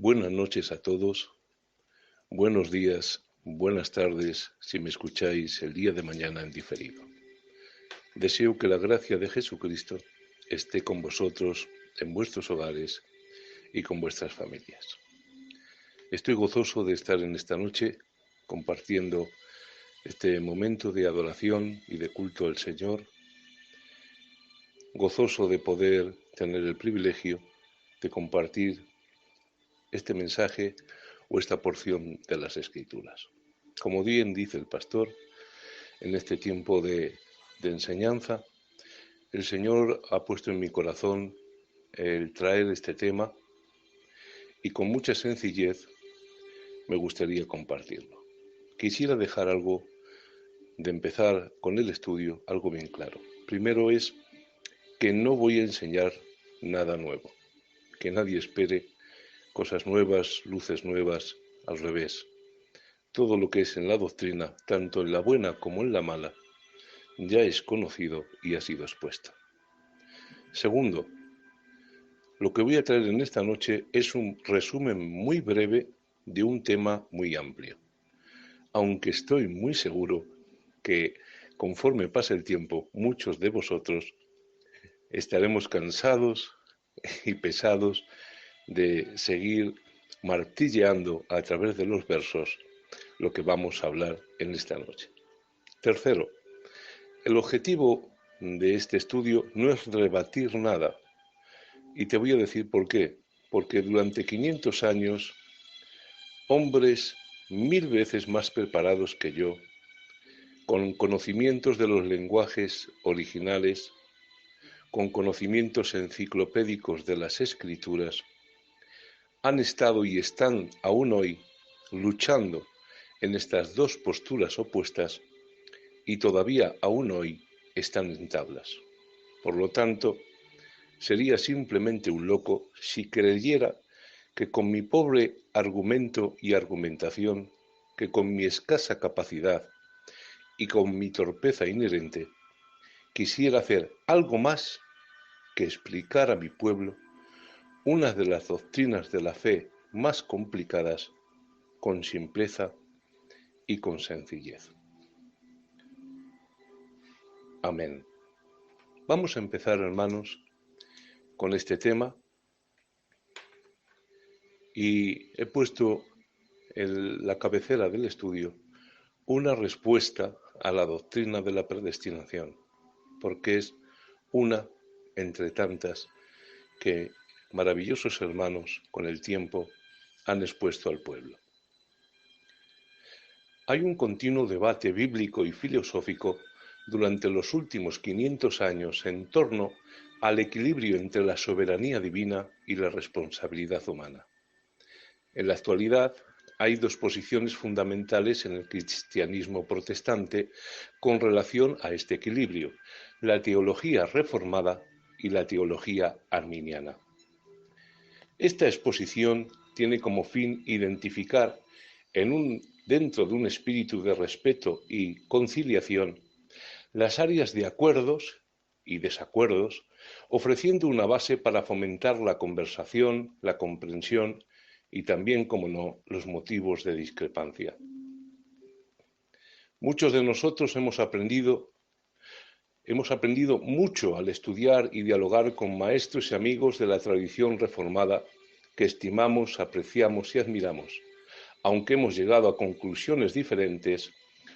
Buenas noches a todos, buenos días, buenas tardes si me escucháis el día de mañana en diferido. Deseo que la gracia de Jesucristo esté con vosotros en vuestros hogares y con vuestras familias. Estoy gozoso de estar en esta noche compartiendo este momento de adoración y de culto al Señor, gozoso de poder tener el privilegio de compartir este mensaje o esta porción de las Escrituras. Como bien dice el pastor, en este tiempo de enseñanza, el Señor ha puesto en mi corazón el traer este tema y con mucha sencillez me gustaría compartirlo. Quisiera dejar algo de empezar con el estudio, algo bien claro. Primero es que no voy a enseñar nada nuevo, que nadie espere cosas nuevas, luces nuevas, al revés. Todo lo que es en la doctrina, tanto en la buena como en la mala, ya es conocido y ha sido expuesto. Segundo, lo que voy a traer en esta noche es un resumen muy breve de un tema muy amplio, aunque estoy muy seguro que conforme pase el tiempo, muchos de vosotros estaremos cansados y pesados de seguir martilleando a través de los versos lo que vamos a hablar en esta noche. Tercero, el objetivo de este estudio no es rebatir nada, y te voy a decir por qué. Porque durante 500 años, hombres 1000 veces más preparados que yo, con conocimientos de los lenguajes originales, con conocimientos enciclopédicos de las escrituras, han estado y están aún hoy luchando en estas dos posturas opuestas y todavía aún hoy están en tablas. Por lo tanto, sería simplemente un loco si creyera que con mi pobre argumento y argumentación, que con mi escasa capacidad y con mi torpeza inherente, quisiera hacer algo más que explicar a mi pueblo una de las doctrinas de la fe más complicadas con simpleza y con sencillez. Amén. Vamos a empezar, hermanos, con este tema y he puesto en la cabecera del estudio una respuesta a la doctrina de la predestinación, porque es una entre tantas que maravillosos hermanos con el tiempo han expuesto al pueblo. Hay un continuo debate bíblico y filosófico durante los últimos 500 años en torno al equilibrio entre la soberanía divina y la responsabilidad humana. En la actualidad hay dos posiciones fundamentales en el cristianismo protestante con relación a este equilibrio: la teología reformada y la teología arminiana. Esta exposición tiene como fin identificar dentro de un espíritu de respeto y conciliación las áreas de acuerdos y desacuerdos, ofreciendo una base para fomentar la conversación, la comprensión y también, como no, los motivos de discrepancia. Muchos de nosotros hemos aprendido mucho al estudiar y dialogar con maestros y amigos de la tradición reformada que estimamos, apreciamos y admiramos, aunque hemos llegado a conclusiones diferentes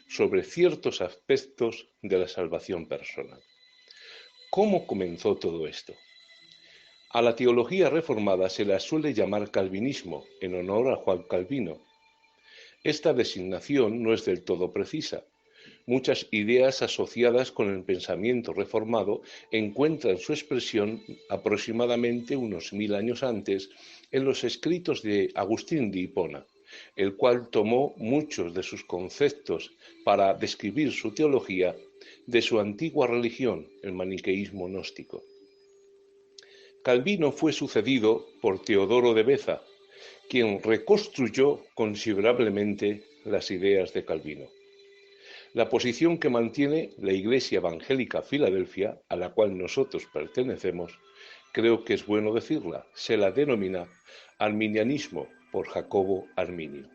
sobre ciertos aspectos de la salvación personal. ¿Cómo comenzó todo esto? A la teología reformada se la suele llamar calvinismo, en honor a Juan Calvino. Esta designación no es del todo precisa. Muchas ideas asociadas con el pensamiento reformado encuentran su expresión aproximadamente unos 1000 años antes en los escritos de Agustín de Hipona, el cual tomó muchos de sus conceptos para describir su teología de su antigua religión, el maniqueísmo gnóstico. Calvino fue sucedido por Teodoro de Beza, quien reconstruyó considerablemente las ideas de Calvino. La posición que mantiene la Iglesia Evangélica Filadelfia, a la cual nosotros pertenecemos, creo que es bueno decirla, se la denomina arminianismo por Jacobo Arminio.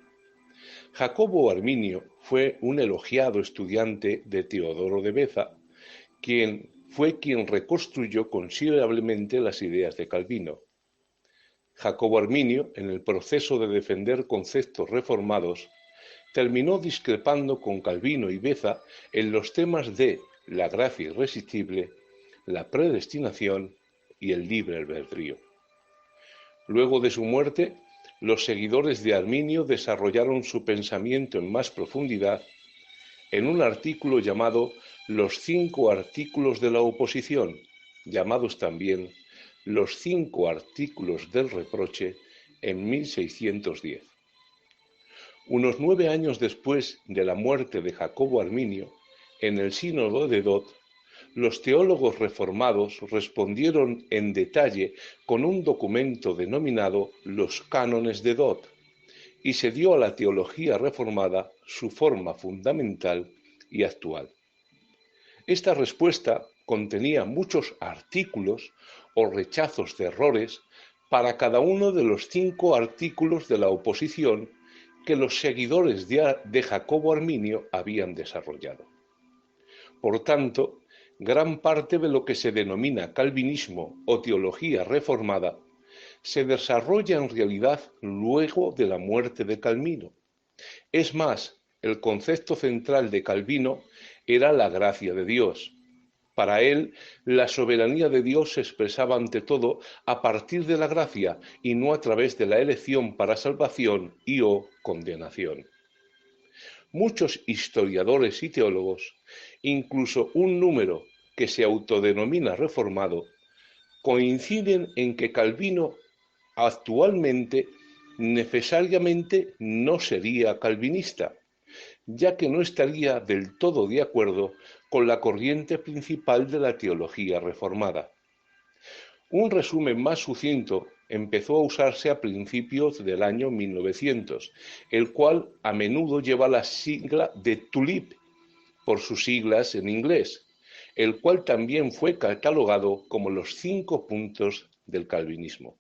Jacobo Arminio fue un elogiado estudiante de Teodoro de Beza, quien fue quien reconstruyó considerablemente las ideas de Calvino. Jacobo Arminio, en el proceso de defender conceptos reformados, terminó discrepando con Calvino y Beza en los temas de la gracia irresistible, la predestinación y el libre albedrío. Luego de su muerte, los seguidores de Arminio desarrollaron su pensamiento en más profundidad en un artículo llamado Los 5 artículos de la oposición, llamados también Los 5 artículos del reproche, en 1610. Unos 9 años después de la muerte de Jacobo Arminio, en el Sínodo de Dort, los teólogos reformados respondieron en detalle con un documento denominado Los Cánones de Dort, y se dio a la teología reformada su forma fundamental y actual. Esta respuesta contenía muchos artículos o rechazos de errores para cada uno de los 5 artículos de la oposición que los seguidores de Jacobo Arminio habían desarrollado. Por tanto, gran parte de lo que se denomina calvinismo o teología reformada se desarrolla en realidad luego de la muerte de Calvino. Es más, el concepto central de Calvino era la gracia de Dios. Para él, la soberanía de Dios se expresaba ante todo a partir de la gracia y no a través de la elección para salvación y o condenación. Muchos historiadores y teólogos, incluso un número que se autodenomina reformado, coinciden en que Calvino actualmente necesariamente no sería calvinista, ya que no estaría del todo de acuerdo con la corriente principal de la teología reformada. Un resumen más sucinto empezó a usarse a principios del año 1900, el cual a menudo lleva la sigla de TULIP, por sus siglas en inglés, el cual también fue catalogado como los 5 puntos del calvinismo.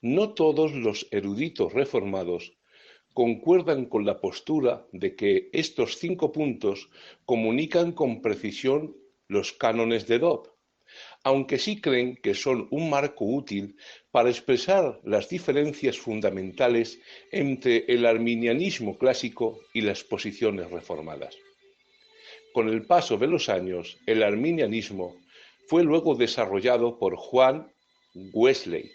No todos los eruditos reformados concuerdan con la postura de que estos 5 puntos comunican con precisión los cánones de Dort, aunque sí creen que son un marco útil para expresar las diferencias fundamentales entre el arminianismo clásico y las posiciones reformadas. Con el paso de los años, el arminianismo fue luego desarrollado por Juan Wesley.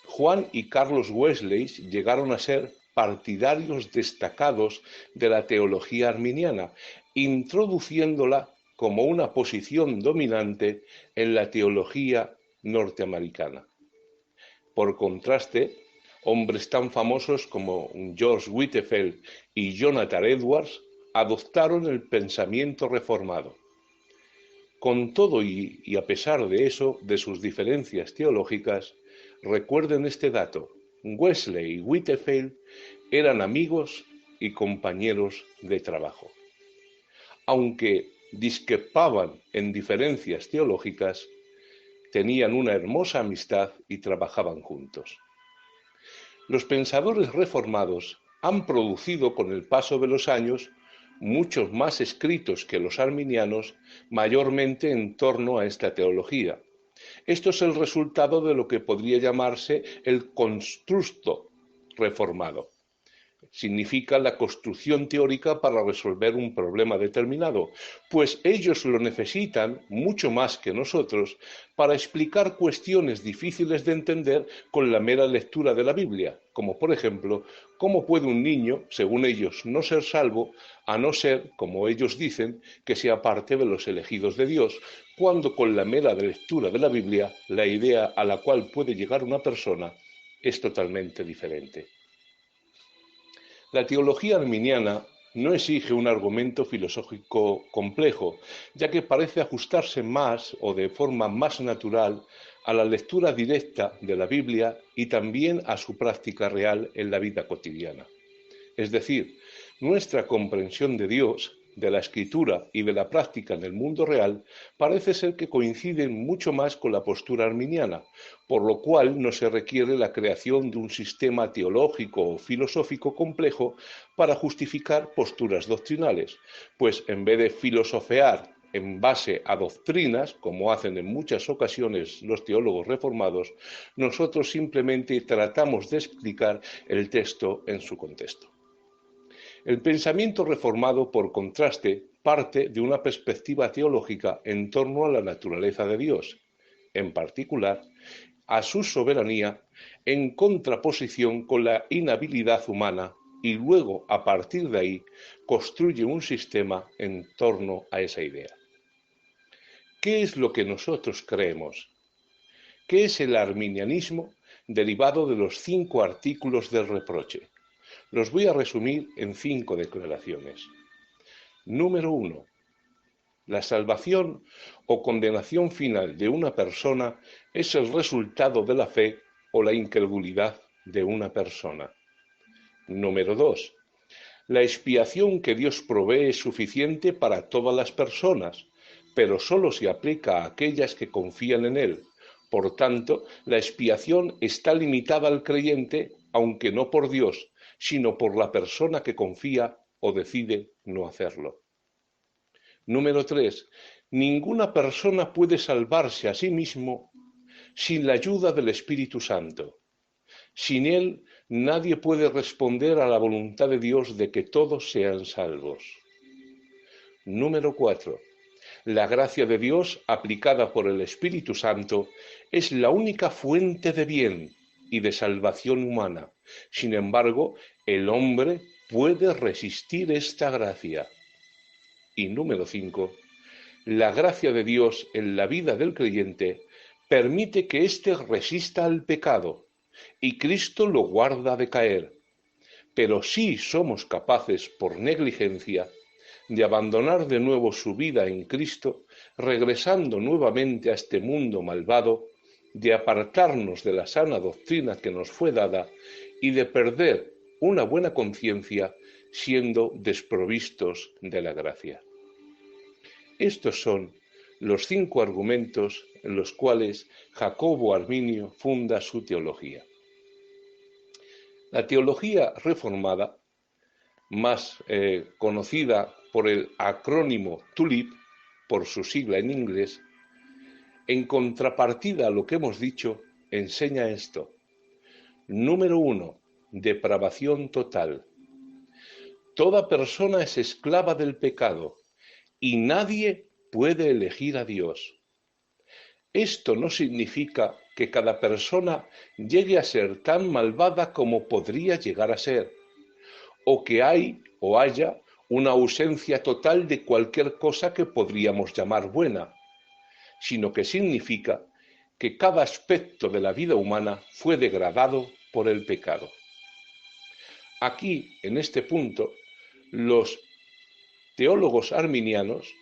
Juan y Carlos Wesley llegaron a ser partidarios destacados de la teología arminiana, introduciéndola como una posición dominante en la teología norteamericana. Por contraste, hombres tan famosos como George Whitefield y Jonathan Edwards adoptaron el pensamiento reformado. Con todo y a pesar de eso, de sus diferencias teológicas, recuerden este dato: Wesley y Whitefield eran amigos y compañeros de trabajo. Aunque discrepaban en diferencias teológicas, tenían una hermosa amistad y trabajaban juntos. Los pensadores reformados han producido con el paso de los años muchos más escritos que los arminianos, mayormente en torno a esta teología. Esto es el resultado de lo que podría llamarse el constructo reformado. Significa la construcción teórica para resolver un problema determinado, pues ellos lo necesitan mucho más que nosotros para explicar cuestiones difíciles de entender con la mera lectura de la Biblia, como por ejemplo, ¿cómo puede un niño, según ellos, no ser salvo, a no ser, como ellos dicen, que sea parte de los elegidos de Dios, cuando con la mera lectura de la Biblia, la idea a la cual puede llegar una persona es totalmente diferente? La teología arminiana no exige un argumento filosófico complejo, ya que parece ajustarse más o de forma más natural a la lectura directa de la Biblia y también a su práctica real en la vida cotidiana. Es decir, nuestra comprensión de Dios de la escritura y de la práctica en el mundo real parece ser que coinciden mucho más con la postura arminiana, por lo cual no se requiere la creación de un sistema teológico o filosófico complejo para justificar posturas doctrinales, pues en vez de filosofear en base a doctrinas, como hacen en muchas ocasiones los teólogos reformados, nosotros simplemente tratamos de explicar el texto en su contexto. El pensamiento reformado, por contraste, parte de una perspectiva teológica en torno a la naturaleza de Dios, en particular, a su soberanía, en contraposición con la inhabilidad humana, y luego, a partir de ahí, construye un sistema en torno a esa idea. ¿Qué es lo que nosotros creemos? ¿Qué es el arminianismo derivado de los 5 artículos del reproche? Los voy a resumir en 5 declaraciones. Número 1. La salvación o condenación final de una persona es el resultado de la fe o la incredulidad de una persona. Número 2. La expiación que Dios provee es suficiente para todas las personas, pero solo se aplica a aquellas que confían en Él. Por tanto, la expiación está limitada al creyente, aunque no por Dios, sino por la persona que confía o decide no hacerlo. Número 3. Ninguna persona puede salvarse a sí mismo sin la ayuda del Espíritu Santo. Sin Él, nadie puede responder a la voluntad de Dios de que todos sean salvos. Número 4. La gracia de Dios, aplicada por el Espíritu Santo, es la única fuente de bien y de salvación humana. Sin embargo, el hombre puede resistir esta gracia. Y número 5. La gracia de Dios en la vida del creyente permite que éste resista al pecado, y Cristo lo guarda de caer. Pero sí somos capaces, por negligencia, de abandonar de nuevo su vida en Cristo, regresando nuevamente a este mundo malvado, de apartarnos de la sana doctrina que nos fue dada y de perder una buena conciencia siendo desprovistos de la gracia. Estos son los 5 argumentos en los cuales Jacobo Arminio funda su teología. La teología reformada, más conocida por el acrónimo TULIP, por su sigla en inglés, en contrapartida a lo que hemos dicho, enseña esto. Número 1. Depravación total. Toda persona es esclava del pecado y nadie puede elegir a Dios. Esto no significa que cada persona llegue a ser tan malvada como podría llegar a ser, o que hay o haya una ausencia total de cualquier cosa que podríamos llamar buena, sino que significa que cada aspecto de la vida humana fue degradado por el pecado. Aquí, en este punto, los teólogos arminianos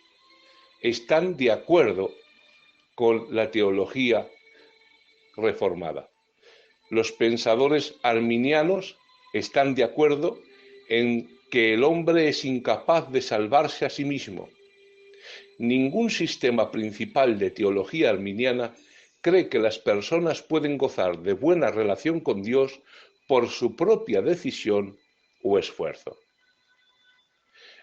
están de acuerdo con la teología reformada. Los pensadores arminianos están de acuerdo en que el hombre es incapaz de salvarse a sí mismo. Ningún sistema principal de teología arminiana cree que las personas pueden gozar de buena relación con Dios por su propia decisión o esfuerzo.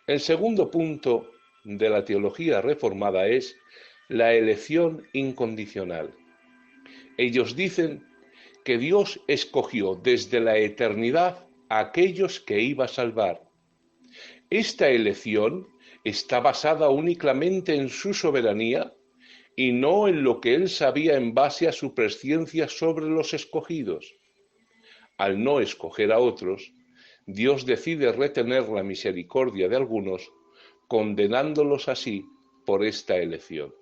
El segundo punto de la teología reformada es la elección incondicional. Ellos dicen que Dios escogió desde la eternidad a aquellos que iba a salvar. Esta elección está basada únicamente en su soberanía y no en lo que él sabía en base a su presciencia sobre los escogidos. Al no escoger a otros, Dios decide retener la misericordia de algunos, condenándolos así por esta elección.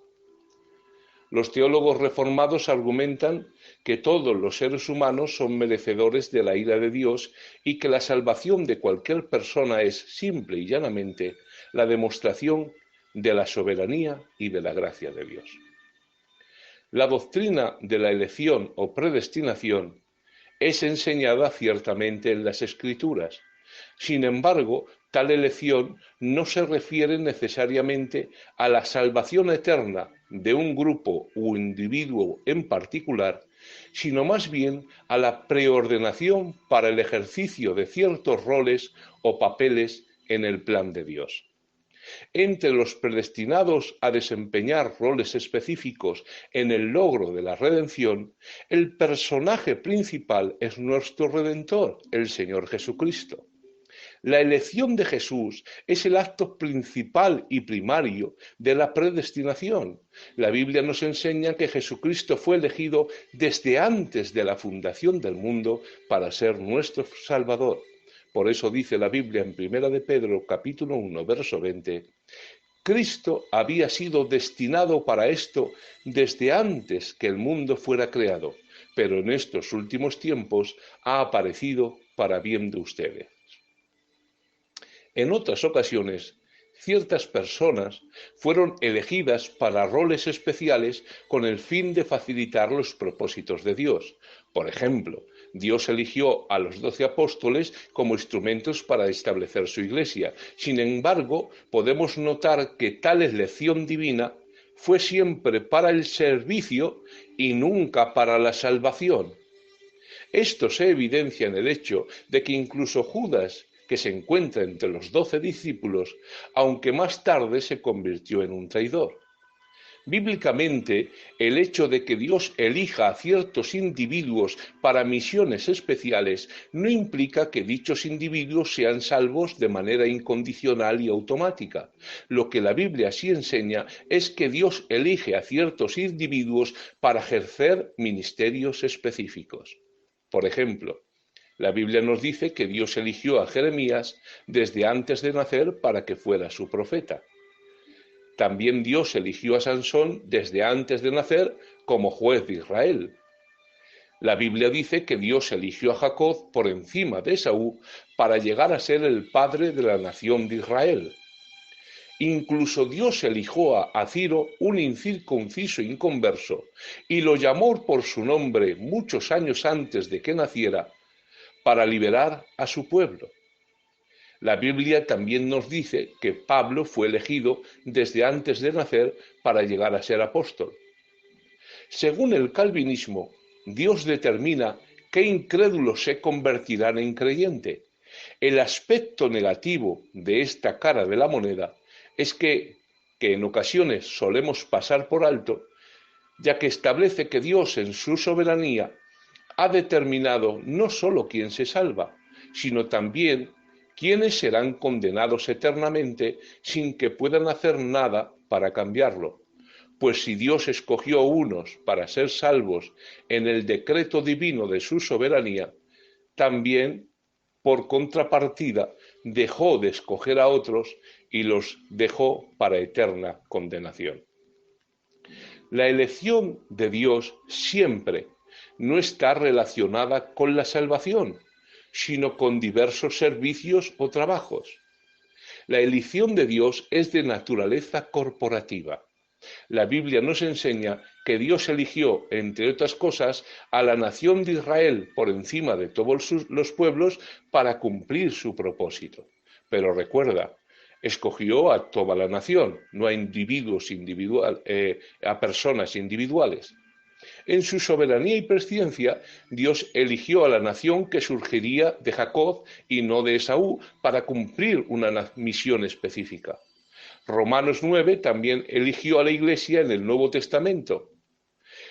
Los teólogos reformados argumentan que todos los seres humanos son merecedores de la ira de Dios y que la salvación de cualquier persona es simple y llanamente la demostración de la soberanía y de la gracia de Dios. La doctrina de la elección o predestinación es enseñada ciertamente en las Escrituras. Sin embargo, Tal elección no se refiere necesariamente a la salvación eterna de un grupo o individuo en particular, sino más bien a la preordenación para el ejercicio de ciertos roles o papeles en el plan de Dios. Entre los predestinados a desempeñar roles específicos en el logro de la redención, el personaje principal es nuestro Redentor, el Señor Jesucristo. La elección de Jesús es el acto principal y primario de la predestinación. La Biblia nos enseña que Jesucristo fue elegido desde antes de la fundación del mundo para ser nuestro Salvador. Por eso dice la Biblia en 1 de Pedro capítulo 1, verso 20, Cristo había sido destinado para esto desde antes que el mundo fuera creado, pero en estos últimos tiempos ha aparecido para bien de ustedes. En otras ocasiones, ciertas personas fueron elegidas para roles especiales con el fin de facilitar los propósitos de Dios. Por ejemplo, Dios eligió a los 12 apóstoles como instrumentos para establecer su iglesia. Sin embargo, podemos notar que tal elección divina fue siempre para el servicio y nunca para la salvación. Esto se evidencia en el hecho de que incluso Judas, que se encuentra entre los 12 discípulos, aunque más tarde se convirtió en un traidor. Bíblicamente, el hecho de que Dios elija a ciertos individuos para misiones especiales no implica que dichos individuos sean salvos de manera incondicional y automática. Lo que la Biblia sí enseña es que Dios elige a ciertos individuos para ejercer ministerios específicos. Por ejemplo, la Biblia nos dice que Dios eligió a Jeremías desde antes de nacer para que fuera su profeta. También Dios eligió a Sansón desde antes de nacer como juez de Israel. La Biblia dice que Dios eligió a Jacob por encima de Esaú para llegar a ser el padre de la nación de Israel. Incluso Dios eligió a Ciro, un incircunciso inconverso, y lo llamó por su nombre muchos años antes de que naciera, para liberar a su pueblo. La Biblia también nos dice que Pablo fue elegido desde antes de nacer para llegar a ser apóstol. Según el calvinismo, Dios determina qué incrédulos se convertirán en creyente. El aspecto negativo de esta cara de la moneda es que en ocasiones solemos pasar por alto, ya que establece que Dios en su soberanía ha determinado no solo quién se salva, sino también quiénes serán condenados eternamente sin que puedan hacer nada para cambiarlo. Pues si Dios escogió unos para ser salvos en el decreto divino de su soberanía, también, por contrapartida, dejó de escoger a otros y los dejó para eterna condenación. La elección de Dios siempre no está relacionada con la salvación, sino con diversos servicios o trabajos. La elección de Dios es de naturaleza corporativa. La Biblia nos enseña que Dios eligió, entre otras cosas, a la nación de Israel por encima de todos los pueblos para cumplir su propósito. Pero recuerda, escogió a toda la nación, no a a personas individuales. En su soberanía y presciencia, Dios eligió a la nación que surgiría de Jacob y no de Esaú para cumplir una misión específica. Romanos 9 también eligió a la Iglesia en el Nuevo Testamento.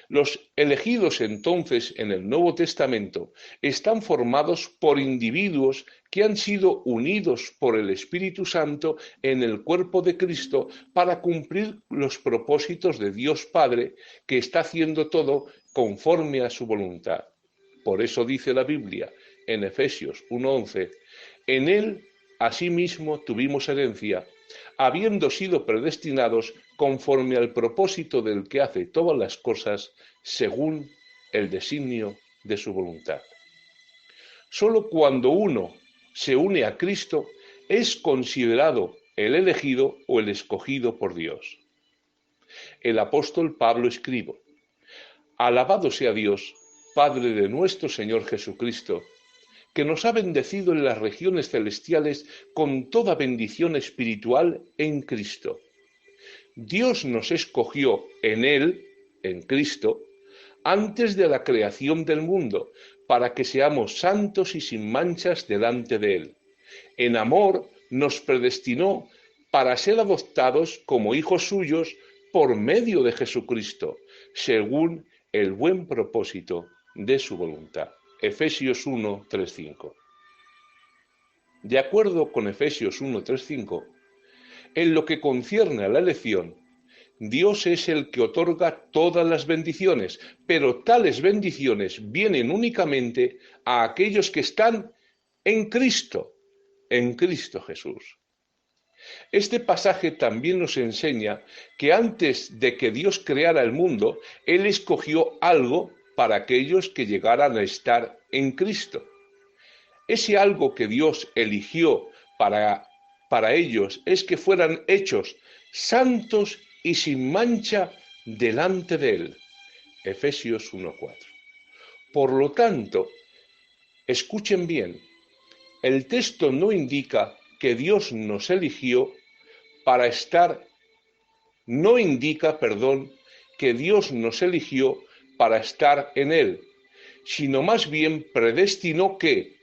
Los elegidos entonces en el Nuevo Testamento están formados por individuos que han sido unidos por el Espíritu Santo en el cuerpo de Cristo para cumplir los propósitos de Dios Padre, que está haciendo todo conforme a su voluntad. Por eso dice la Biblia en Efesios 1:11, en él asimismo tuvimos herencia, habiendo sido predestinados conforme al propósito del que hace todas las cosas según el designio de su voluntad. Solo cuando uno se une a Cristo es considerado el elegido o el escogido por Dios. El apóstol Pablo escribe: Alabado sea Dios, Padre de nuestro Señor Jesucristo, que nos ha bendecido en las regiones celestiales con toda bendición espiritual en Cristo. Dios nos escogió en Él, en Cristo, antes de la creación del mundo, para que seamos santos y sin manchas delante de Él. En amor nos predestinó para ser adoptados como hijos suyos por medio de Jesucristo, según el buen propósito de su voluntad. Efesios 1, 3, 5. De acuerdo con Efesios 1, 3, 5, en lo que concierne a la elección, Dios es el que otorga todas las bendiciones, pero tales bendiciones vienen únicamente a aquellos que están en Cristo Jesús. Este pasaje también nos enseña que antes de que Dios creara el mundo, Él escogió algo para aquellos que llegaran a estar en Cristo. Ese algo que Dios eligió para ellos es que fueran hechos santos y sin mancha delante de Él. Efesios 1:4. Por lo tanto, escuchen bien, el texto no indica que Dios nos eligió para estar, no indica, que Dios nos eligió para estar en Él, sino más bien predestinó que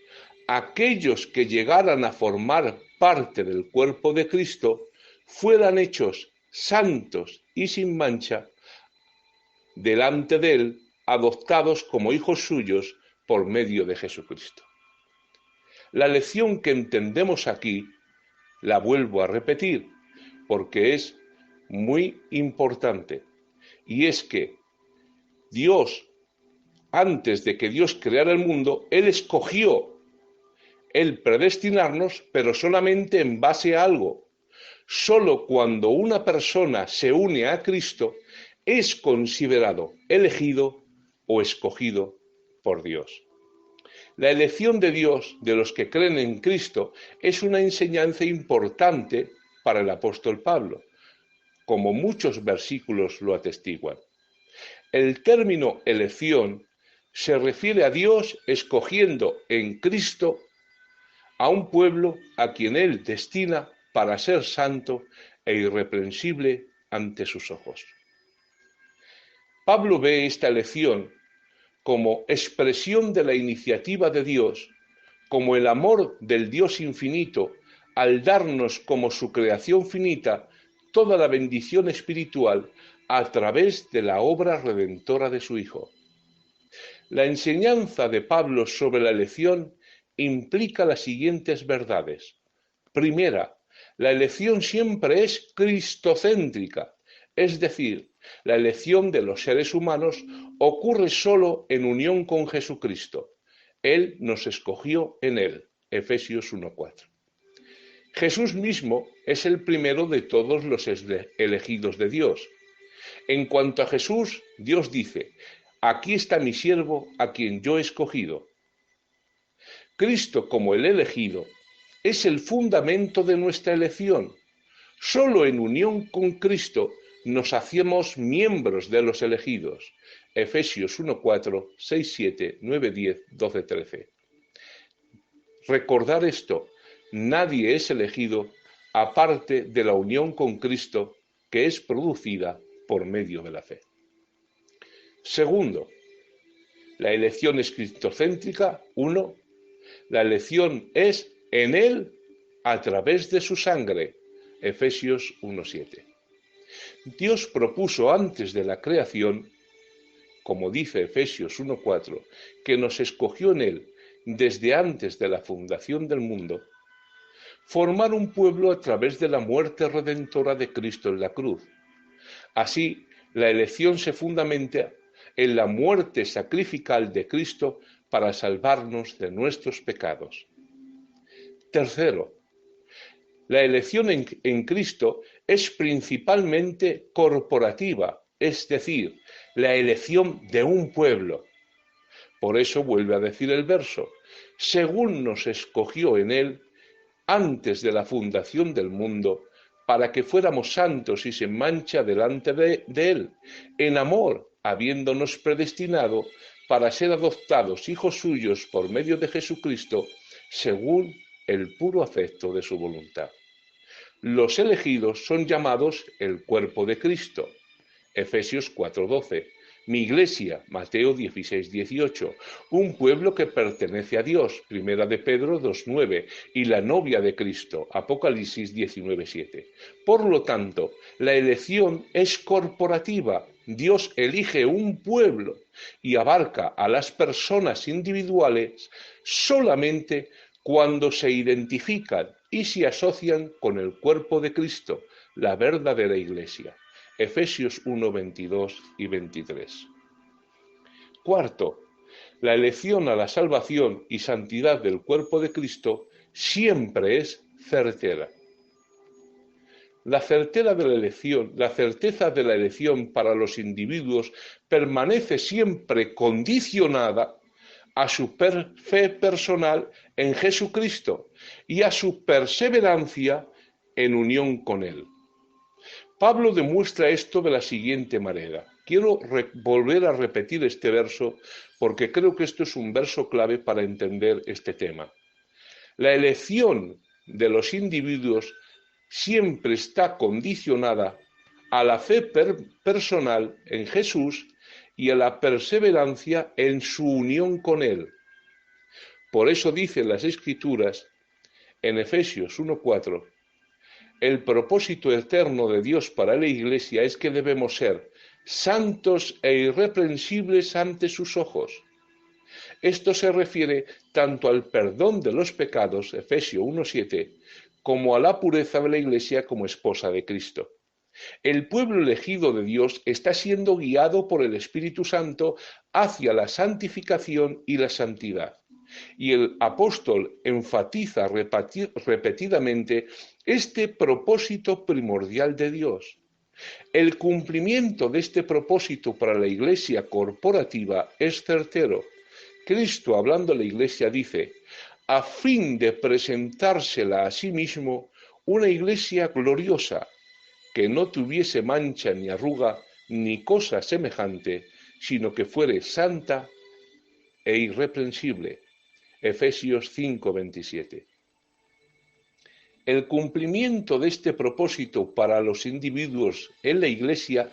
aquellos que llegaran a formar parte del cuerpo de Cristo fueran hechos santos y sin mancha delante de Él, adoptados como hijos suyos por medio de Jesucristo. La lección que entendemos aquí, la vuelvo a repetir, porque es muy importante, y es que Dios, antes de que Dios creara el mundo, Él escogió el predestinarnos, pero solamente en base a algo. Solo cuando una persona se une a Cristo es considerado elegido o escogido por Dios. La elección de Dios de los que creen en Cristo es una enseñanza importante para el apóstol Pablo, como muchos versículos lo atestiguan. El término elección se refiere a Dios escogiendo en Cristo a un pueblo a quien Él destina para ser santo e irreprensible ante sus ojos. Pablo ve esta elección como expresión de la iniciativa de Dios, como el amor del Dios infinito al darnos como su creación finita toda la bendición espiritual a través de la obra redentora de su Hijo. La enseñanza de Pablo sobre la elección implica las siguientes verdades. Primera, la elección siempre es cristocéntrica, es decir, la elección de los seres humanos ocurre solo en unión con Jesucristo. Él nos escogió en Él. Efesios 1:4. Jesús mismo es el primero de todos los elegidos de Dios. En cuanto a Jesús, Dios dice: aquí está mi siervo a quien yo he escogido. Cristo, como el elegido, es el fundamento de nuestra elección. Solo en unión con Cristo nos hacemos miembros de los elegidos. Efesios 1:4, 6:7, 9:10, 12:13. Recordar esto, nadie es elegido aparte de la unión con Cristo que es producida por medio de la fe. Segundo, la elección es cristocéntrica. 1. La elección es en Él a través de su sangre. Efesios 1:7. Dios propuso antes de la creación, como dice Efesios 1:4, que nos escogió en Él desde antes de la fundación del mundo, formar un pueblo a través de la muerte redentora de Cristo en la cruz. Así, la elección se fundamenta en la muerte sacrificial de Cristo para salvarnos de nuestros pecados. Tercero, la elección en Cristo es principalmente corporativa, es decir, la elección de un pueblo. Por eso vuelve a decir el verso: según nos escogió en Él antes de la fundación del mundo, para que fuéramos santos y sin mancha delante de Él, en amor, habiéndonos predestinado para ser adoptados hijos suyos por medio de Jesucristo, según el puro afecto de su voluntad. Los elegidos son llamados el cuerpo de Cristo, Efesios 4:12. Mi iglesia, Mateo 16:18. Un pueblo que pertenece a Dios, Primera de Pedro 2:9. Y la novia de Cristo, Apocalipsis 19:7. Por lo tanto, la elección es corporativa. Dios elige un pueblo y abarca a las personas individuales solamente cuando se identifican y se asocian con el cuerpo de Cristo, la verdadera iglesia. Efesios 1, 22 y 23. Cuarto, la elección a la salvación y santidad del cuerpo de Cristo siempre es certera. La certeza de la elección para los individuos permanece siempre condicionada a su fe personal en Jesucristo y a su perseverancia en unión con Él. Pablo demuestra esto de la siguiente manera. Quiero volver a repetir este verso porque creo que esto es un verso clave para entender este tema. La elección de los individuos siempre está condicionada a la fe personal en Jesús y a la perseverancia en su unión con Él. Por eso dicen las Escrituras en Efesios 1:4, el propósito eterno de Dios para la Iglesia es que debemos ser santos e irreprensibles ante sus ojos. Esto se refiere tanto al perdón de los pecados, Efesios 1:7, como a la pureza de la Iglesia como esposa de Cristo. El pueblo elegido de Dios está siendo guiado por el Espíritu Santo hacia la santificación y la santidad. Y el apóstol enfatiza repetidamente este propósito primordial de Dios. El cumplimiento de este propósito para la iglesia corporativa es certero. Cristo, hablando a la iglesia, dice, a fin de presentársela a sí mismo una iglesia gloriosa, que no tuviese mancha ni arruga ni cosa semejante, sino que fuere santa e irreprensible. Efesios 5:27. El cumplimiento de este propósito para los individuos en la Iglesia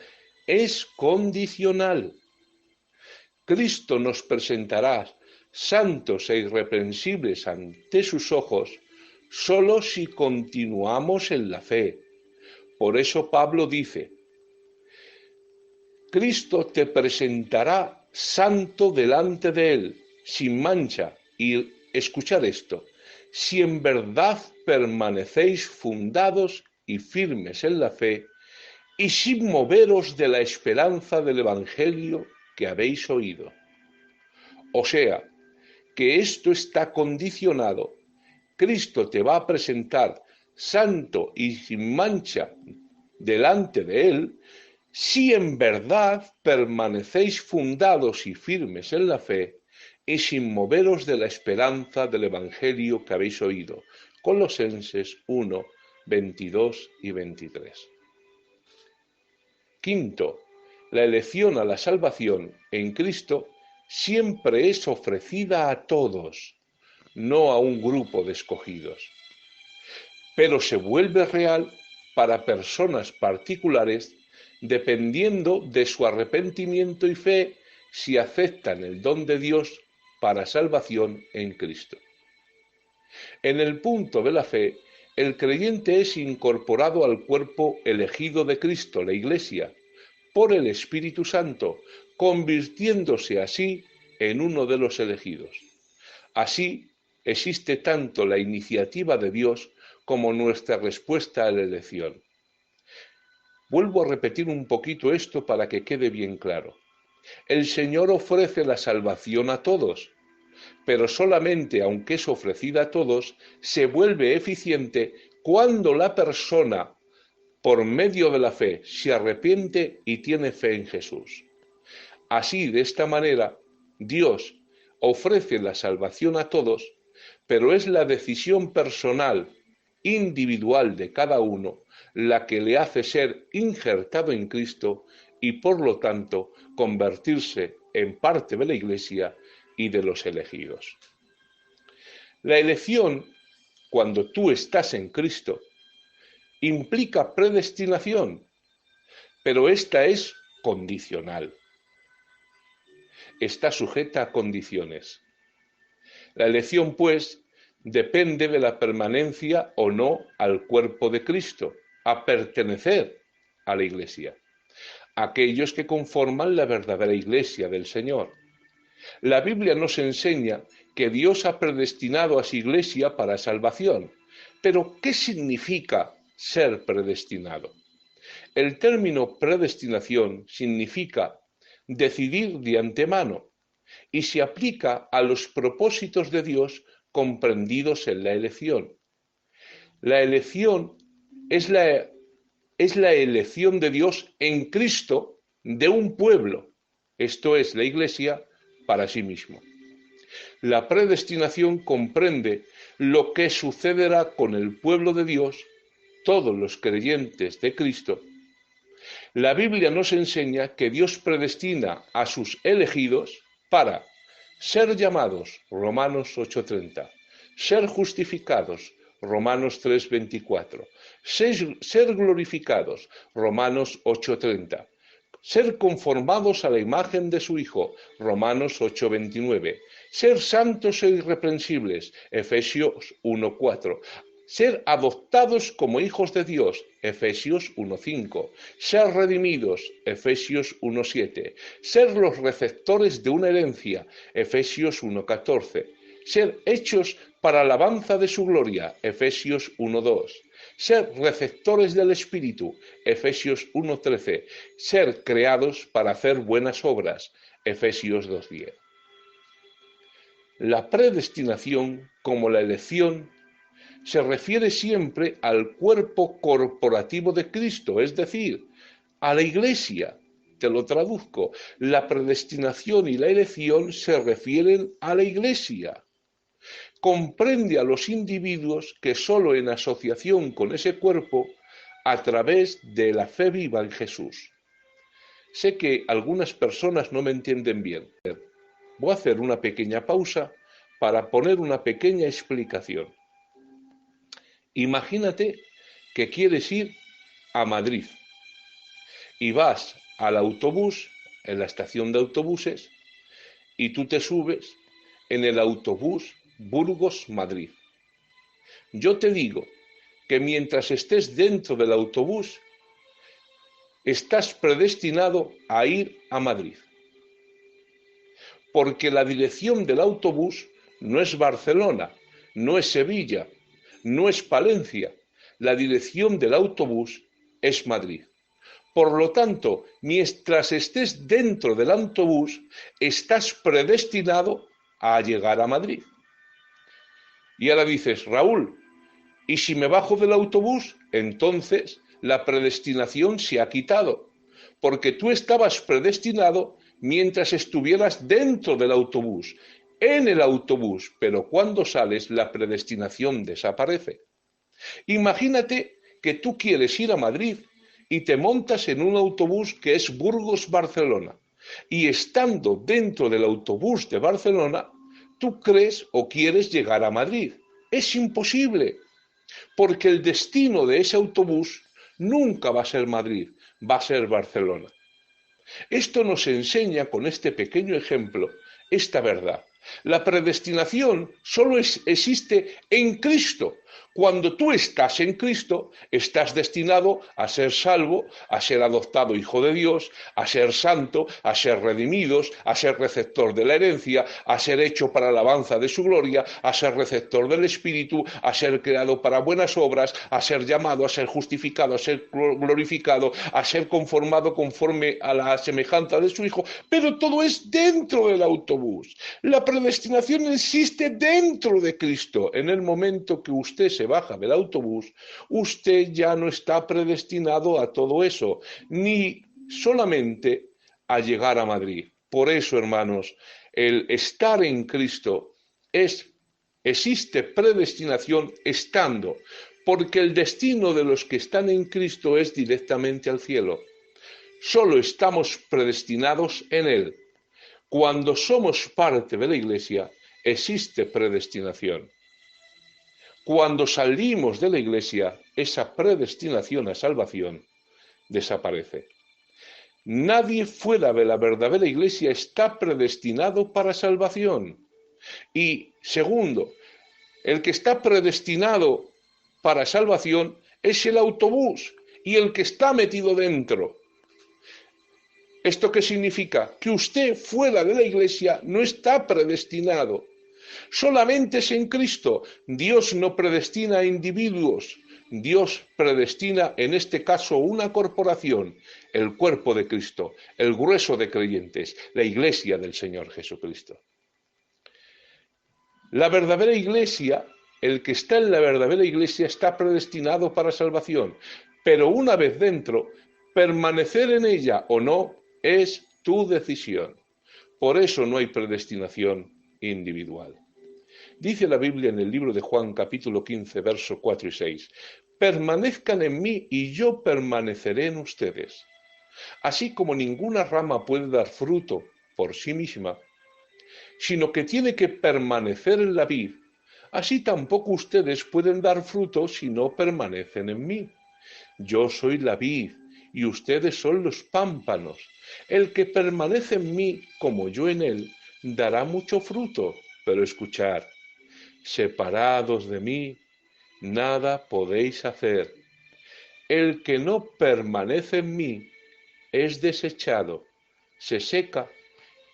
es condicional. Cristo nos presentará santos e irreprensibles ante sus ojos solo si continuamos en la fe. Por eso Pablo dice, Cristo te presentará santo delante de Él, sin mancha. Y escuchad esto, si en verdad permanecéis fundados y firmes en la fe, y sin moveros de la esperanza del Evangelio que habéis oído. O sea, que esto está condicionado. Cristo te va a presentar santo y sin mancha delante de Él, si en verdad permanecéis fundados y firmes en la fe, y sin moveros de la esperanza del Evangelio que habéis oído. Colosenses 1, 22 y 23. Quinto, la elección a la salvación en Cristo siempre es ofrecida a todos, no a un grupo de escogidos. Pero se vuelve real para personas particulares dependiendo de su arrepentimiento y fe si aceptan el don de Dios para salvación en Cristo. En el punto de la fe, el creyente es incorporado al cuerpo elegido de Cristo, la Iglesia, por el Espíritu Santo, convirtiéndose así en uno de los elegidos. Así, existe tanto la iniciativa de Dios como nuestra respuesta a la elección. Vuelvo a repetir un poquito esto para que quede bien claro. El Señor ofrece la salvación a todos, pero solamente aunque es ofrecida a todos, se vuelve eficiente cuando la persona, por medio de la fe, se arrepiente y tiene fe en Jesús. Así, de esta manera, Dios ofrece la salvación a todos, pero es la decisión personal, individual de cada uno, la que le hace ser injertado en Cristo y, por lo tanto, convertirse en parte de la Iglesia y de los elegidos. La elección, cuando tú estás en Cristo, implica predestinación, pero esta es condicional. Está sujeta a condiciones. La elección, pues, depende de la permanencia o no al cuerpo de Cristo, a pertenecer a la Iglesia, aquellos que conforman la verdadera Iglesia del Señor. La Biblia nos enseña que Dios ha predestinado a su Iglesia para salvación. Pero, ¿qué significa ser predestinado? El término predestinación significa decidir de antemano y se aplica a los propósitos de Dios comprendidos en la elección. La elección es la elección de Dios en Cristo de un pueblo, esto es, la Iglesia, para sí mismo. La predestinación comprende lo que sucederá con el pueblo de Dios, todos los creyentes de Cristo. La Biblia nos enseña que Dios predestina a sus elegidos para ser llamados, Romanos 8:30, ser justificados, Romanos 3:24, ser glorificados, Romanos 8:30, ser conformados a la imagen de su Hijo, Romanos 8:29, ser santos e irreprensibles, Efesios 1:4, ser adoptados como hijos de Dios, Efesios 1:5, ser redimidos, Efesios 1:7, ser los receptores de una herencia, Efesios 1:14, ser hechos para alabanza de su gloria, Efesios 1:2, ser receptores del Espíritu, Efesios 1:13, ser creados para hacer buenas obras, Efesios 2:10. La predestinación, como la elección, se refiere siempre al cuerpo corporativo de Cristo, es decir, a la Iglesia. Te lo traduzco. La predestinación y la elección se refieren a la Iglesia. Comprende a los individuos que solo en asociación con ese cuerpo, a través de la fe viva en Jesús. Sé que algunas personas no me entienden bien. Voy a hacer una pequeña pausa para poner una pequeña explicación. Imagínate que quieres ir a Madrid y vas al autobús, en la estación de autobuses, y tú te subes en el autobús Burgos-Madrid. Yo te digo que mientras estés dentro del autobús, estás predestinado a ir a Madrid. Porque la dirección del autobús no es Barcelona, no es Sevilla, no es Palencia. La dirección del autobús es Madrid. Por lo tanto, mientras estés dentro del autobús, estás predestinado a llegar a Madrid. Y ahora dices, Raúl, ¿y si me bajo del autobús? Entonces la predestinación se ha quitado, porque tú estabas predestinado mientras estuvieras dentro del autobús, en el autobús, pero cuando sales la predestinación desaparece. Imagínate que tú quieres ir a Madrid y te montas en un autobús que es Burgos-Barcelona, y estando dentro del autobús de Barcelona, tú crees o quieres llegar a Madrid. Es imposible, porque el destino de ese autobús nunca va a ser Madrid, va a ser Barcelona. Esto nos enseña con este pequeño ejemplo esta verdad. La predestinación solo existe en Cristo. Cuando tú estás en Cristo, estás destinado a ser salvo, a ser adoptado hijo de Dios, a ser santo, a ser redimidos, a ser receptor de la herencia, a ser hecho para alabanza de su gloria, a ser receptor del Espíritu, a ser creado para buenas obras, a ser llamado, a ser justificado, a ser glorificado, a ser conformado conforme a la semejanza de su Hijo. Pero todo es dentro del autobús. La predestinación existe dentro de Cristo. En el momento que usted se baja del autobús, usted ya no está predestinado a todo eso, ni solamente a llegar a Madrid. Por eso, hermanos, el estar en Cristo existe predestinación estando, porque el destino de los que están en Cristo es directamente al cielo. Solo estamos predestinados en Él. Cuando somos parte de la Iglesia, existe predestinación. Cuando salimos de la Iglesia, esa predestinación a salvación desaparece. Nadie fuera de la verdadera Iglesia está predestinado para salvación. Y segundo, el que está predestinado para salvación es el autobús y el que está metido dentro. ¿Esto qué significa? Que usted fuera de la Iglesia no está predestinado. Solamente es en Cristo. Dios no predestina a individuos. Dios predestina, en este caso, una corporación, el cuerpo de Cristo, el grueso de creyentes, la Iglesia del Señor Jesucristo. La verdadera Iglesia, el que está en la verdadera Iglesia está predestinado para salvación, pero una vez dentro, permanecer en ella o no es tu decisión. Por eso no hay predestinación individual. Dice la Biblia en el libro de Juan, capítulo 15, versos 4 y 6, permanezcan en mí y yo permaneceré en ustedes. Así como ninguna rama puede dar fruto por sí misma, sino que tiene que permanecer en la vid, así tampoco ustedes pueden dar fruto si no permanecen en mí. Yo soy la vid y ustedes son los pámpanos. El que permanece en mí como yo en él, dará mucho fruto. Pero escuchad, separados de mí, nada podéis hacer. El que no permanece en mí es desechado, se seca,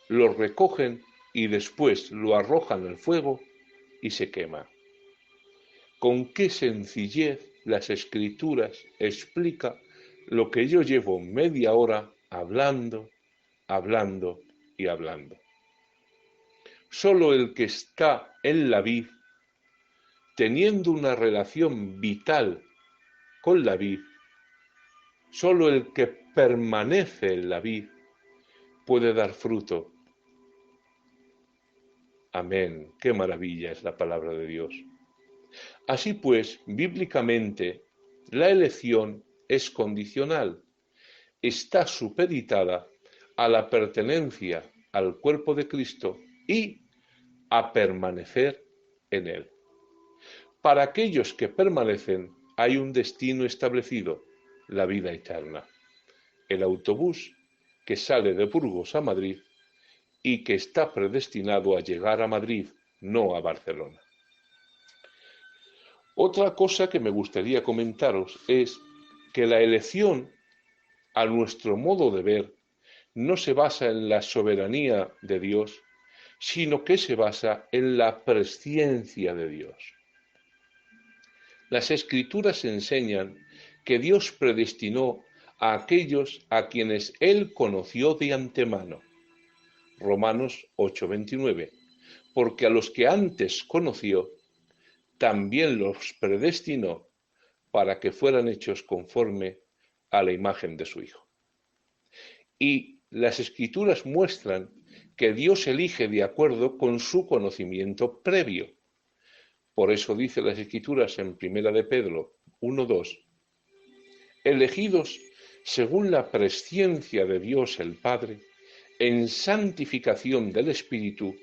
lo recogen y después lo arrojan al fuego y se quema. Con qué sencillez las Escrituras explica lo que yo llevo media hora hablando y hablando. Solo el que está en la vid, teniendo una relación vital con la vid, solo el que permanece en la vid puede dar fruto. Amén. Qué maravilla es la palabra de Dios. Así pues, bíblicamente, la elección es condicional. Está supeditada a la pertenencia al cuerpo de Cristo y a permanecer en él. Para aquellos que permanecen hay un destino establecido, la vida eterna. El autobús que sale de Burgos a Madrid y que está predestinado a llegar a Madrid, no a Barcelona. Otra cosa que me gustaría comentaros es que la elección, a nuestro modo de ver, no se basa en la soberanía de Dios, sino que se basa en la presciencia de Dios. Las Escrituras enseñan que Dios predestinó a aquellos a quienes Él conoció de antemano. Romanos 8:29, porque a los que antes conoció, también los predestinó para que fueran hechos conforme a la imagen de su Hijo. Y las Escrituras muestran que Dios elige de acuerdo con su conocimiento previo. Por eso dice las Escrituras en 1 de Pedro 1:2, elegidos según la presciencia de Dios el Padre, en santificación del Espíritu,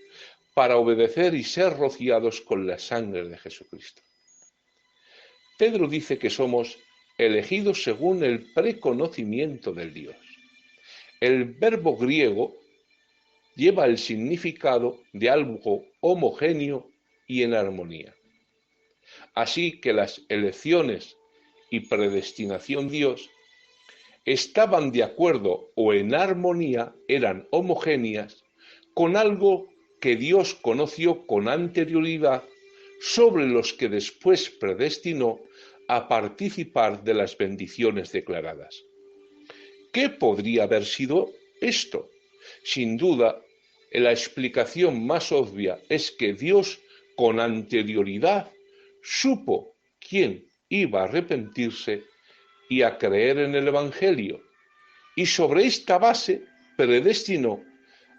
para obedecer y ser rociados con la sangre de Jesucristo. Pedro dice que somos elegidos según el preconocimiento del Dios. El verbo griego lleva el significado de algo homogéneo y en armonía. Así que las elecciones y predestinación de Dios estaban de acuerdo o en armonía, eran homogéneas, con algo que Dios conoció con anterioridad, sobre los que después predestinó a participar de las bendiciones declaradas. ¿Qué podría haber sido esto? Sin duda, la explicación más obvia es que Dios con anterioridad supo quién iba a arrepentirse y a creer en el Evangelio, y sobre esta base predestinó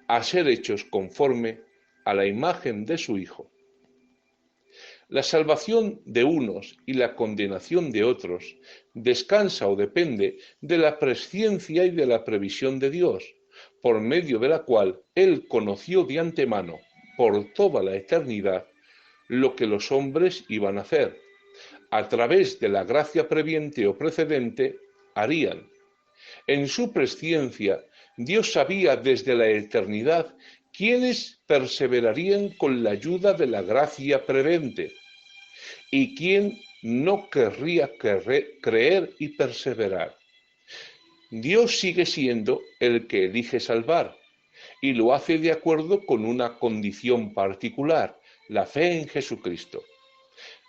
a ser hechos conforme a la imagen de su Hijo. La salvación de unos y la condenación de otros descansa o depende de la presciencia y de la previsión de Dios, por medio de la cual Él conoció de antemano, por toda la eternidad, lo que los hombres iban a hacer, a través de la gracia previente o precedente, harían. En su presciencia, Dios sabía desde la eternidad quiénes perseverarían con la ayuda de la gracia prevente y quién no querría creer y perseverar. Dios sigue siendo el que elige salvar y lo hace de acuerdo con una condición particular, la fe en Jesucristo.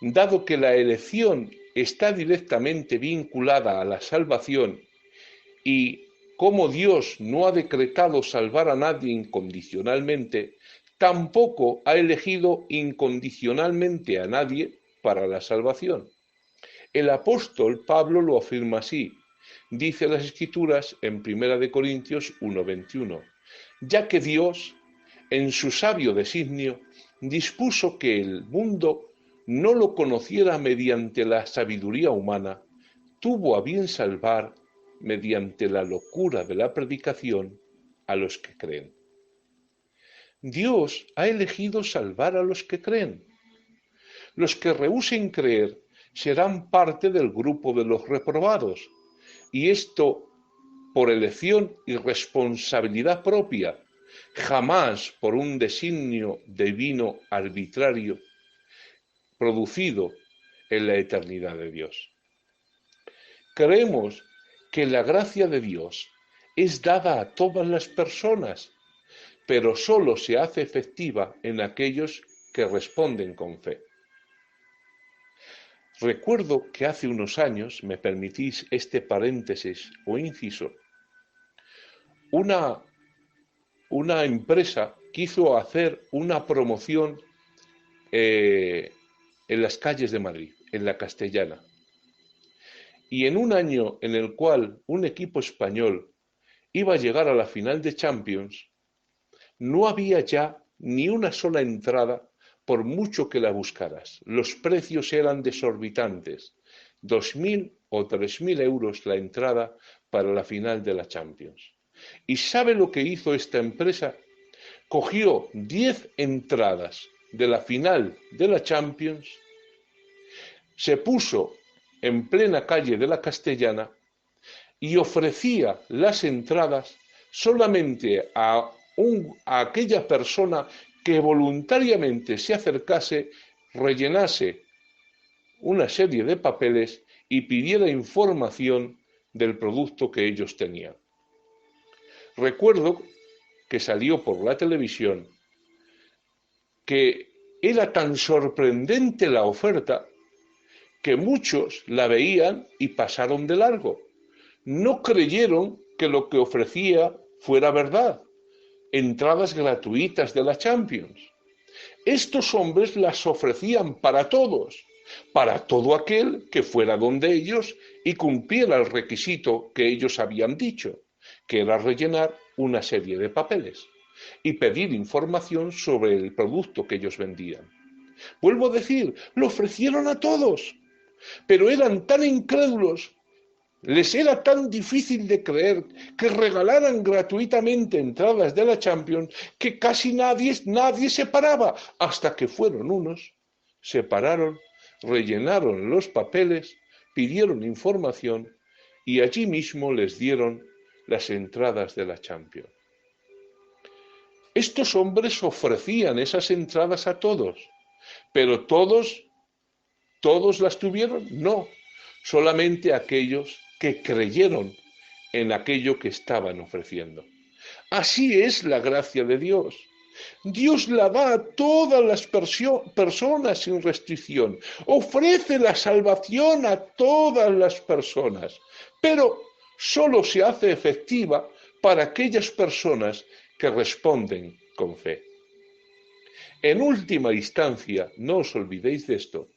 Dado que la elección está directamente vinculada a la salvación y como Dios no ha decretado salvar a nadie incondicionalmente, tampoco ha elegido incondicionalmente a nadie para la salvación. El apóstol Pablo lo afirma así. Dice las Escrituras en 1 Corintios 1:21, ya que Dios, en su sabio designio, dispuso que el mundo no lo conociera mediante la sabiduría humana, tuvo a bien salvar mediante la locura de la predicación a los que creen. Dios ha elegido salvar a los que creen. Los que rehúsen creer serán parte del grupo de los reprobados, y esto por elección y responsabilidad propia, jamás por un designio divino arbitrario producido en la eternidad de Dios. Creemos que la gracia de Dios es dada a todas las personas, pero solo se hace efectiva en aquellos que responden con fe. Recuerdo que hace unos años, me permitís este paréntesis o inciso, una empresa quiso hacer una promoción en las calles de Madrid, en la Castellana. Y en un año en el cual un equipo español iba a llegar a la final de Champions, no había ya ni una sola entrada por mucho que la buscaras. Los precios eran desorbitantes, 2.000 o 3.000 euros la entrada para la final de la Champions. ¿Y sabe lo que hizo esta empresa? Cogió 10 entradas de la final de la Champions, se puso en plena calle de la Castellana y ofrecía las entradas solamente a aquella persona que voluntariamente se acercase, rellenase una serie de papeles y pidiera información del producto que ellos tenían. Recuerdo que salió por la televisión que era tan sorprendente la oferta que muchos la veían y pasaron de largo. No creyeron que lo que ofrecía fuera verdad. Entradas gratuitas de la Champions. Estos hombres las ofrecían para todos, para todo aquel que fuera donde ellos y cumpliera el requisito que ellos habían dicho, que era rellenar una serie de papeles y pedir información sobre el producto que ellos vendían. Vuelvo a decir, lo ofrecieron a todos, pero eran tan incrédulos, les era tan difícil de creer que regalaran gratuitamente entradas de la Champions que casi nadie se paraba, hasta que fueron unos, se pararon, rellenaron los papeles, pidieron información y allí mismo les dieron las entradas de la Champions. Estos hombres ofrecían esas entradas a todos, pero todos las tuvieron, no, solamente aquellos que creyeron en aquello que estaban ofreciendo. Así es la gracia de Dios. Dios la da a todas las personas sin restricción. Ofrece la salvación a todas las personas, pero solo se hace efectiva para aquellas personas que responden con fe. En última instancia, no os olvidéis de esto,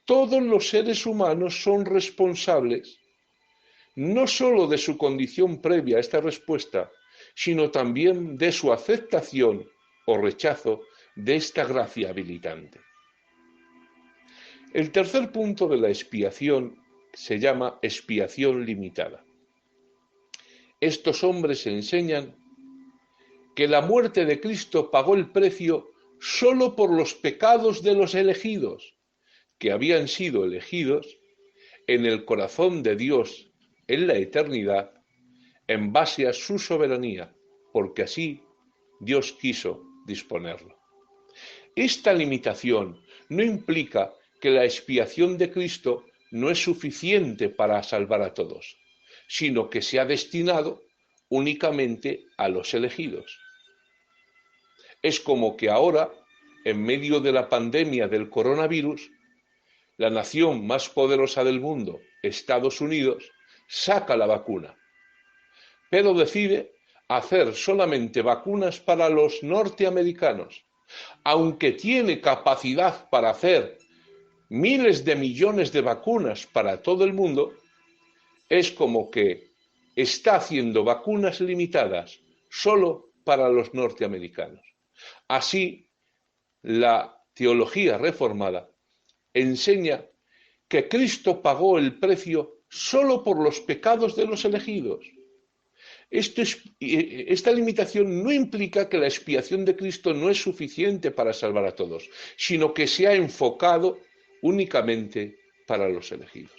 todos los seres humanos son responsables no sólo de su condición previa a esta respuesta, sino también de su aceptación o rechazo de esta gracia habilitante. El tercer punto de la expiación se llama expiación limitada. Estos hombres enseñan que la muerte de Cristo pagó el precio solo por los pecados de los elegidos, que habían sido elegidos en el corazón de Dios en la eternidad, en base a su soberanía, porque así Dios quiso disponerlo. Esta limitación no implica que la expiación de Cristo no es suficiente para salvar a todos, sino que se ha destinado únicamente a los elegidos. Es como que ahora, en medio de la pandemia del coronavirus, la nación más poderosa del mundo, Estados Unidos, saca la vacuna, pero decide hacer solamente vacunas para los norteamericanos, aunque tiene capacidad para hacer miles de millones de vacunas para todo el mundo. Es como que está haciendo vacunas limitadas solo para los norteamericanos. Así, la teología reformada enseña que Cristo pagó el precio solo por los pecados de los elegidos. Esta limitación no implica que la expiación de Cristo no es suficiente para salvar a todos, sino que se ha enfocado únicamente para los elegidos.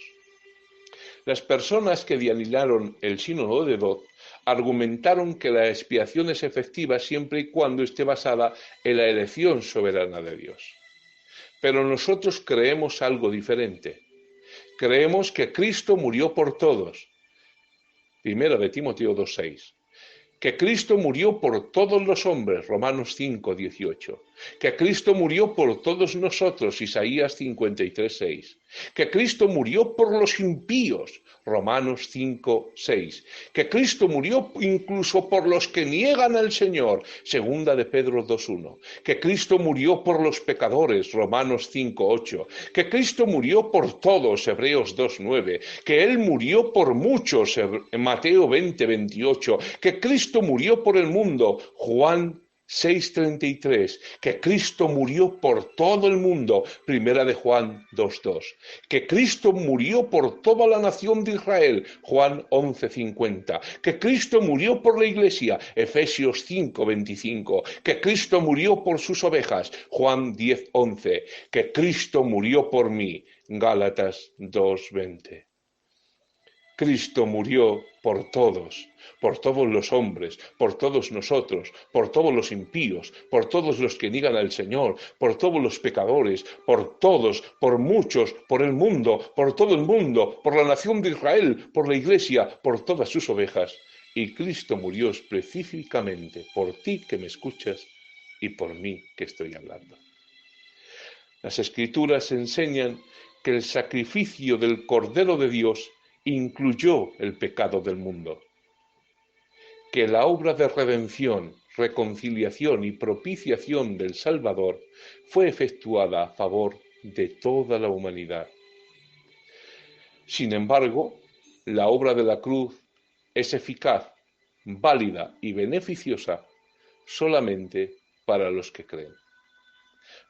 Las personas que dianilaron el sínodo de Dort argumentaron que la expiación es efectiva siempre y cuando esté basada en la elección soberana de Dios. Pero nosotros creemos algo diferente. Creemos que Cristo murió por todos. Primero de Timoteo 2:6. Que Cristo murió por todos los hombres, Romanos 5:18. Que Cristo murió por todos nosotros, Isaías 53:6. Que Cristo murió por los impíos, Romanos 5:6. Que Cristo murió incluso por los que niegan al Señor, segunda de Pedro 2:1. Que Cristo murió por los pecadores, Romanos 5:8. Que Cristo murió por todos, Hebreos 2:9. Que Él murió por muchos, Mateo 20:28. Que Cristo murió por el mundo, Juan 6:33, que Cristo murió por todo el mundo, primera de Juan 2:2, que Cristo murió por toda la nación de Israel, Juan 11:50, que Cristo murió por la iglesia, Efesios 5:25, que Cristo murió por sus ovejas, Juan 10:11, que Cristo murió por mí, Gálatas 2:20. Cristo murió por todos los hombres, por todos nosotros, por todos los impíos, por todos los que niegan al Señor, por todos los pecadores, por todos, por muchos, por el mundo, por todo el mundo, por la nación de Israel, por la iglesia, por todas sus ovejas. Y Cristo murió específicamente por ti que me escuchas y por mí que estoy hablando. Las Escrituras enseñan que el sacrificio del Cordero de Dios incluyó el pecado del mundo, que la obra de redención, reconciliación y propiciación del Salvador fue efectuada a favor de toda la humanidad. Sin embargo, la obra de la cruz es eficaz, válida y beneficiosa solamente para los que creen.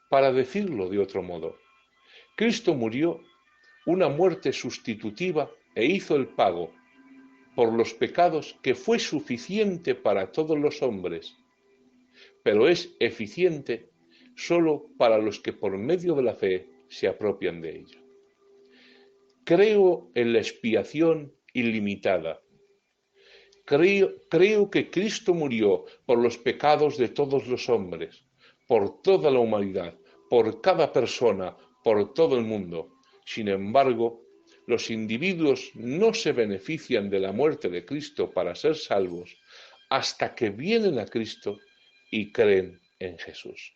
Para decirlo de otro modo, Cristo murió una muerte sustitutiva e hizo el pago por los pecados que fue suficiente para todos los hombres, pero es eficiente solo para los que por medio de la fe se apropian de ella. Creo en la expiación ilimitada. Creo que Cristo murió por los pecados de todos los hombres, por toda la humanidad, por cada persona, por todo el mundo. Sin embargo, los individuos no se benefician de la muerte de Cristo para ser salvos hasta que vienen a Cristo y creen en Jesús.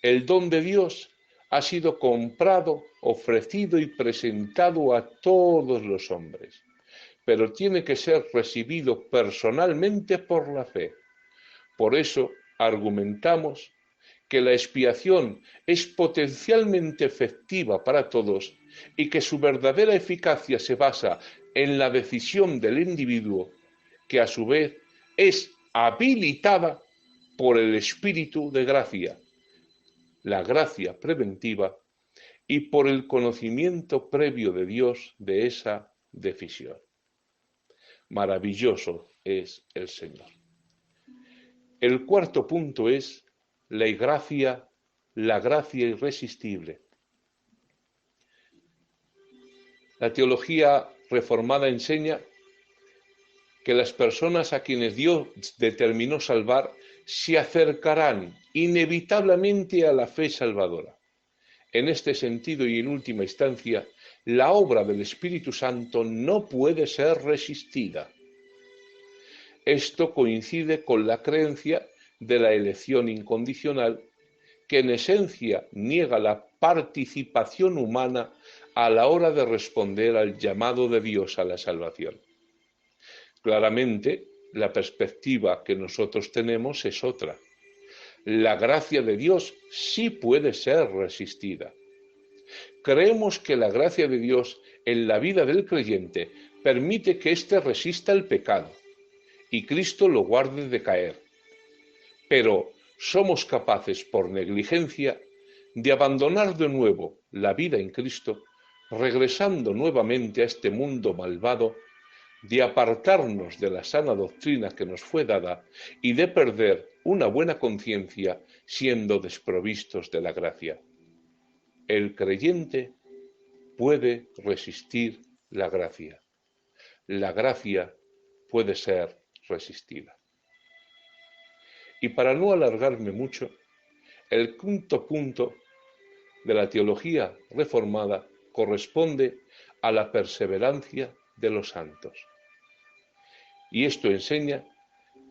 El don de Dios ha sido comprado, ofrecido y presentado a todos los hombres, pero tiene que ser recibido personalmente por la fe. Por eso argumentamos que la expiación es potencialmente efectiva para todos y que su verdadera eficacia se basa en la decisión del individuo, que a su vez es habilitada por el Espíritu de gracia, la gracia preventiva, y por el conocimiento previo de Dios de esa decisión. Maravilloso es el Señor. El cuarto punto es la gracia irresistible. La teología reformada enseña que las personas a quienes Dios determinó salvar se acercarán inevitablemente a la fe salvadora. En este sentido y en última instancia, la obra del Espíritu Santo no puede ser resistida. Esto coincide con la creencia de la elección incondicional, que en esencia niega la participación humana a la hora de responder al llamado de Dios a la salvación. Claramente, la perspectiva que nosotros tenemos es otra. La gracia de Dios sí puede ser resistida. Creemos que la gracia de Dios en la vida del creyente permite que éste resista el pecado y Cristo lo guarde de caer. Pero somos capaces, por negligencia, de abandonar de nuevo la vida en Cristo, regresando nuevamente a este mundo malvado, de apartarnos de la sana doctrina que nos fue dada y de perder una buena conciencia siendo desprovistos de la gracia. El creyente puede resistir la gracia. La gracia puede ser resistida. Y para no alargarme mucho, el quinto punto de la teología reformada corresponde a la perseverancia de los santos. Y esto enseña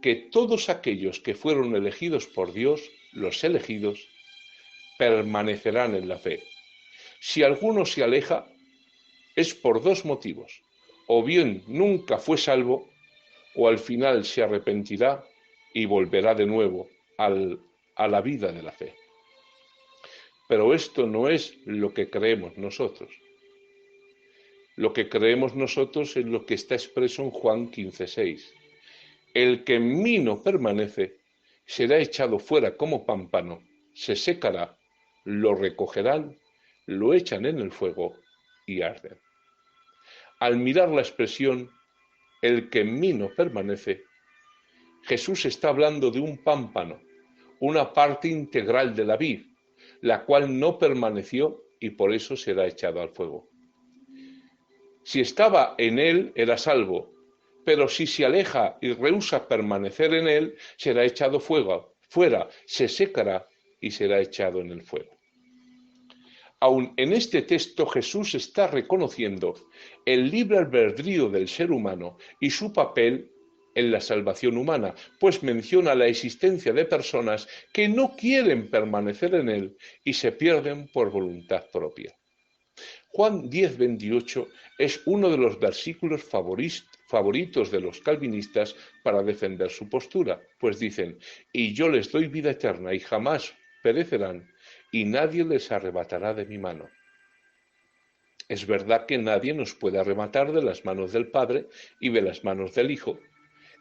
que todos aquellos que fueron elegidos por Dios, los elegidos, permanecerán en la fe. Si alguno se aleja, es por dos motivos: o bien nunca fue salvo, o al final se arrepentirá y volverá de nuevo a la vida de la fe. Pero esto no es lo que creemos nosotros. Lo que creemos nosotros es lo que está expreso en Juan 15:6. El que en mí no permanece será echado fuera como pámpano, se secará, lo recogerán, lo echan en el fuego y arden. Al mirar la expresión, el que en mí no permanece, Jesús está hablando de un pámpano, una parte integral de la vid, la cual no permaneció y por eso será echado al fuego. Si estaba en él, era salvo, pero si se aleja y rehúsa permanecer en él, será echado fuera, se secará y será echado en el fuego. Aun en este texto Jesús está reconociendo el libre albedrío del ser humano y su papel en la salvación humana, pues menciona la existencia de personas que no quieren permanecer en él y se pierden por voluntad propia. Juan 10:28 es uno de los versículos favoritos de los calvinistas para defender su postura, pues dicen: y yo les doy vida eterna y jamás perecerán, y nadie les arrebatará de mi mano. Es verdad que nadie nos puede arrebatar de las manos del Padre y de las manos del Hijo,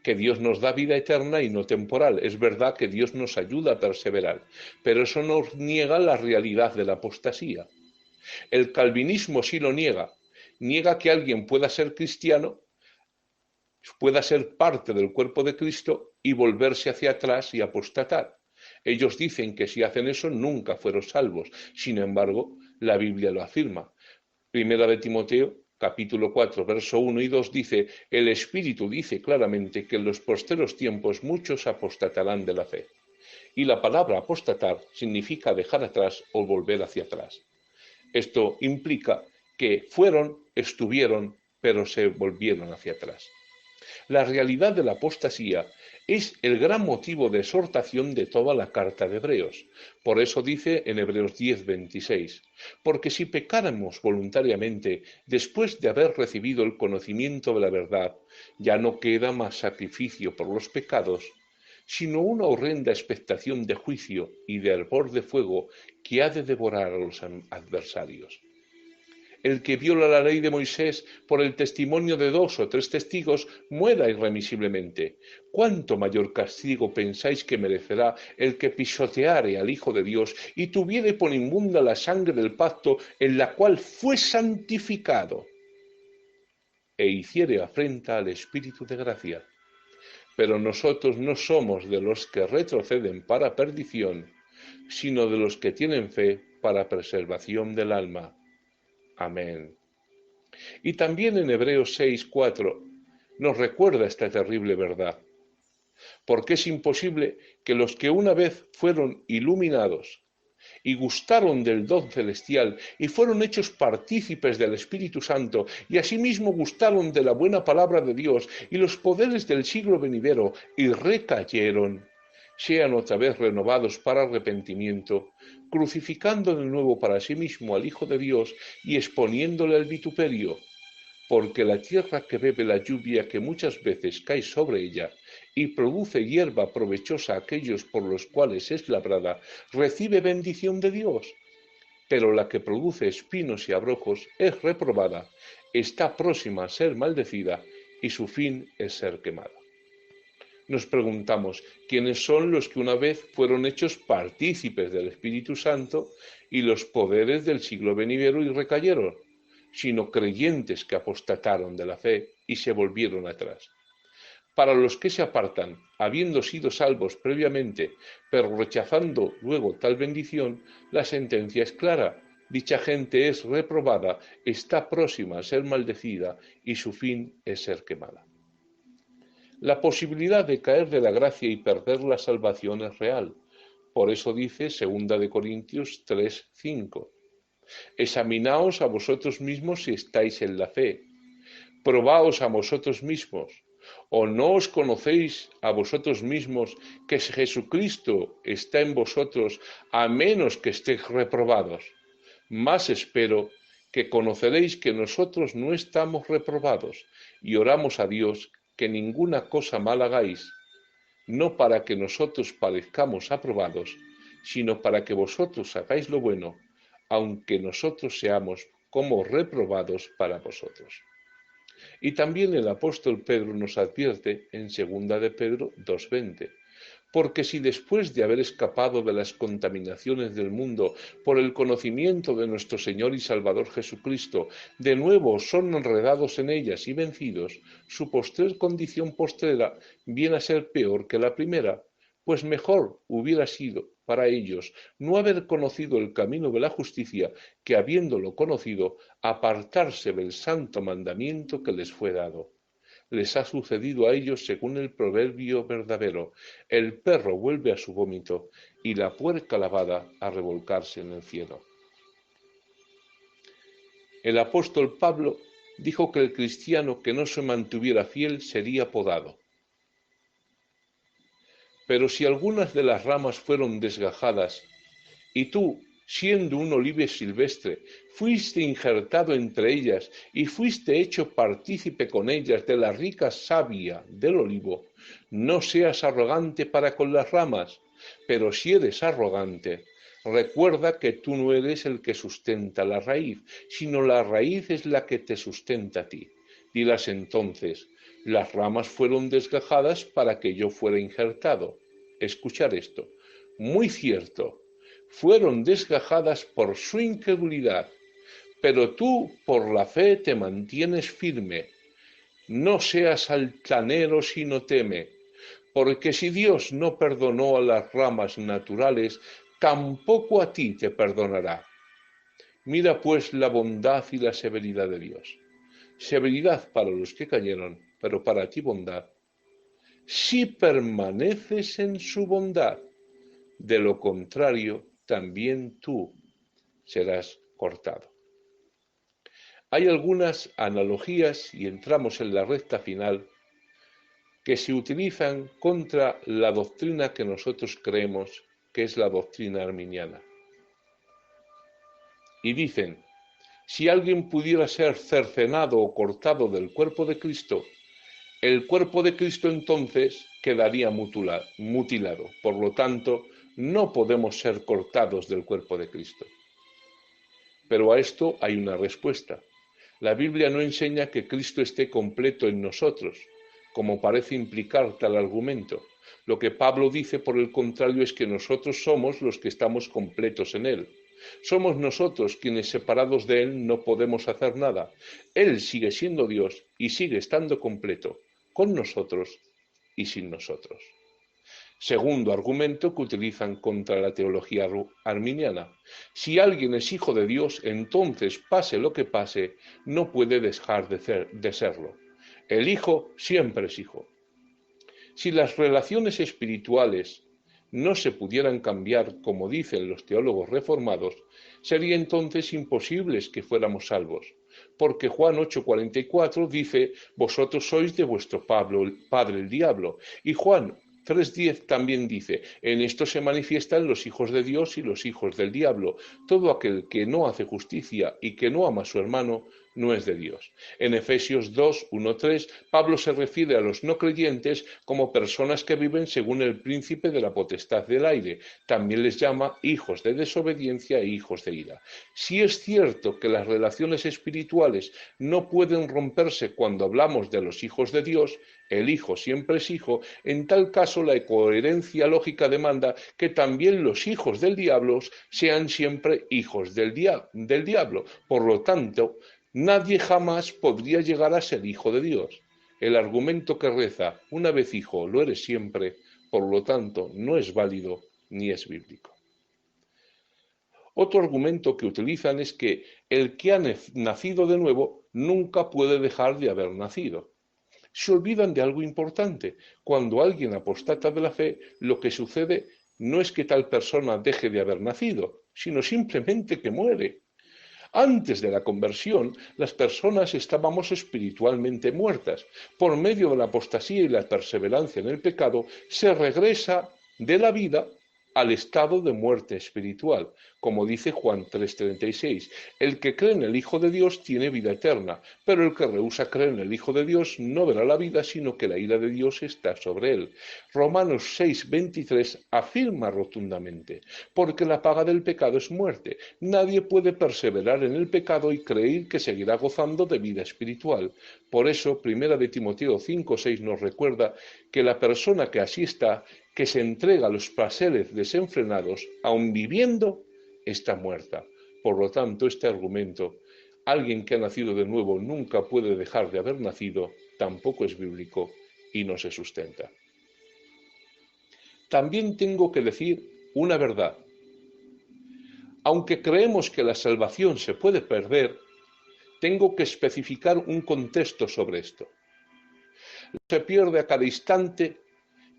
que Dios nos da vida eterna y no temporal. Es verdad que Dios nos ayuda a perseverar, pero eso nos niega la realidad de la apostasía. El calvinismo sí lo niega. Niega que alguien pueda ser cristiano, pueda ser parte del cuerpo de Cristo y volverse hacia atrás y apostatar. Ellos dicen que si hacen eso nunca fueron salvos. Sin embargo, la Biblia lo afirma. Primera de Timoteo, capítulo 4, verso 1 y 2 dice: el Espíritu dice claramente que en los posteros tiempos muchos apostatarán de la fe. Y la palabra apostatar significa dejar atrás o volver hacia atrás. Esto implica que estuvieron, pero se volvieron hacia atrás. La realidad de la apostasía es el gran motivo de exhortación de toda la carta de Hebreos. Por eso dice en Hebreos 10:26, porque si pecáramos voluntariamente después de haber recibido el conocimiento de la verdad, ya no queda más sacrificio por los pecados, sino una horrenda expectación de juicio y de hervor de fuego que ha de devorar a los adversarios. El que viola la ley de Moisés por el testimonio de 2 o 3 testigos muera irremisiblemente. ¿Cuánto mayor castigo pensáis que merecerá el que pisoteare al Hijo de Dios y tuviere por inmunda la sangre del pacto en la cual fue santificado e hiciere afrenta al Espíritu de gracia? Pero nosotros no somos de los que retroceden para perdición, sino de los que tienen fe para preservación del alma. Amén. Y también en Hebreos 6:4 nos recuerda esta terrible verdad, porque es imposible que los que una vez fueron iluminados y gustaron del don celestial y fueron hechos partícipes del Espíritu Santo y asimismo gustaron de la buena palabra de Dios y los poderes del siglo venidero y recayeron, sean otra vez renovados para arrepentimiento, crucificando de nuevo para sí mismo al Hijo de Dios y exponiéndole al vituperio, porque la tierra que bebe la lluvia que muchas veces cae sobre ella y produce hierba provechosa a aquellos por los cuales es labrada, recibe bendición de Dios. Pero la que produce espinos y abrojos es reprobada, está próxima a ser maldecida y su fin es ser quemada. Nos preguntamos, ¿quiénes son los que una vez fueron hechos partícipes del Espíritu Santo y los poderes del siglo venidero y recayeron? Sino creyentes que apostataron de la fe y se volvieron atrás. Para los que se apartan, habiendo sido salvos previamente, pero rechazando luego tal bendición, la sentencia es clara. Dicha gente es reprobada, está próxima a ser maldecida y su fin es ser quemada. La posibilidad de caer de la gracia y perder la salvación es real. Por eso dice 2 Corintios 3:5. Examinaos a vosotros mismos si estáis en la fe. Probaos a vosotros mismos. ¿O no os conocéis a vosotros mismos que Jesucristo está en vosotros, a menos que estéis reprobados? Más espero que conoceréis que nosotros no estamos reprobados, y oramos a Dios que ninguna cosa mal hagáis, no para que nosotros parezcamos aprobados, sino para que vosotros hagáis lo bueno, aunque nosotros seamos como reprobados para vosotros. Y también el apóstol Pedro nos advierte en 2 de Pedro 2:20, porque si después de haber escapado de las contaminaciones del mundo por el conocimiento de nuestro Señor y Salvador Jesucristo, de nuevo son enredados en ellas y vencidos, su postrer condición postrera viene a ser peor que la primera, pues mejor hubiera sido para ellos no haber conocido el camino de la justicia que, habiéndolo conocido, apartarse del santo mandamiento que les fue dado. Les ha sucedido a ellos según el proverbio verdadero: el perro vuelve a su vómito y la puerca lavada a revolcarse en el cielo. El apóstol Pablo dijo que el cristiano que no se mantuviera fiel sería podado. Pero si algunas de las ramas fueron desgajadas, y tú, siendo un olivo silvestre, fuiste injertado entre ellas y fuiste hecho partícipe con ellas de la rica savia del olivo, no seas arrogante para con las ramas, pero si eres arrogante, recuerda que tú no eres el que sustenta la raíz, sino la raíz es la que te sustenta a ti. Dirás entonces: las ramas fueron desgajadas para que yo fuera injertado. Escuchar esto. Muy cierto, fueron desgajadas por su incredulidad, pero tú por la fe te mantienes firme. No seas altanero, sino teme, porque si Dios no perdonó a las ramas naturales, tampoco a ti te perdonará. Mira pues la bondad y la severidad de Dios. Severidad para los que cayeron, pero para ti bondad. Si permaneces en su bondad, de lo contrario, también tú serás cortado. Hay algunas analogías, y entramos en la recta final, que se utilizan contra la doctrina que nosotros creemos, que es la doctrina arminiana. Y dicen: si alguien pudiera ser cercenado o cortado del cuerpo de Cristo, el cuerpo de Cristo entonces quedaría mutilado. Por lo tanto, no podemos ser cortados del cuerpo de Cristo. Pero a esto hay una respuesta. La Biblia no enseña que Cristo esté completo en nosotros, como parece implicar tal argumento. Lo que Pablo dice, por el contrario, es que nosotros somos los que estamos completos en Él. Somos nosotros quienes, separados de Él, no podemos hacer nada. Él sigue siendo Dios y sigue estando completo con nosotros y sin nosotros. Segundo argumento que utilizan contra la teología arminiana. Si alguien es hijo de Dios, entonces, pase lo que pase, no puede dejar de serlo. El hijo siempre es hijo. Si las relaciones espirituales no se pudieran cambiar, como dicen los teólogos reformados, sería entonces imposible que fuéramos salvos. Porque Juan 8:44 dice, vosotros sois de vuestro padre el diablo. Y Juan 3:10 también dice, en esto se manifiestan los hijos de Dios y los hijos del diablo. Todo aquel que no hace justicia y que no ama a su hermano, no es de Dios. En Efesios 2:1-3, Pablo se refiere a los no creyentes como personas que viven según el príncipe de la potestad del aire. También les llama hijos de desobediencia e hijos de ira. Si es cierto que las relaciones espirituales no pueden romperse cuando hablamos de los hijos de Dios, el hijo siempre es hijo, en tal caso la coherencia lógica demanda que también los hijos del diablo sean siempre hijos del diablo. Por lo tanto, nadie jamás podría llegar a ser hijo de Dios. El argumento que reza, una vez hijo, lo eres siempre, por lo tanto, no es válido ni es bíblico. Otro argumento que utilizan es que el que ha nacido de nuevo nunca puede dejar de haber nacido. Se olvidan de algo importante. Cuando alguien apostata de la fe, lo que sucede no es que tal persona deje de haber nacido, sino simplemente que muere. Antes de la conversión, las personas estábamos espiritualmente muertas. Por medio de la apostasía y la perseverancia en el pecado, se regresa de la vida al estado de muerte espiritual, como dice Juan 3:36. El que cree en el Hijo de Dios tiene vida eterna, pero el que rehúsa creer en el Hijo de Dios no verá la vida, sino que la ira de Dios está sobre él. Romanos 6:23 afirma rotundamente, porque la paga del pecado es muerte. Nadie puede perseverar en el pecado y creer que seguirá gozando de vida espiritual. Por eso, 1 de Timoteo 5:6 nos recuerda que la persona que así está, que se entrega a los placeres desenfrenados, aun viviendo, está muerta. Por lo tanto, este argumento, alguien que ha nacido de nuevo nunca puede dejar de haber nacido, tampoco es bíblico y no se sustenta. También tengo que decir una verdad. Aunque creemos que la salvación se puede perder, tengo que especificar un contexto sobre esto. No se pierde a cada instante,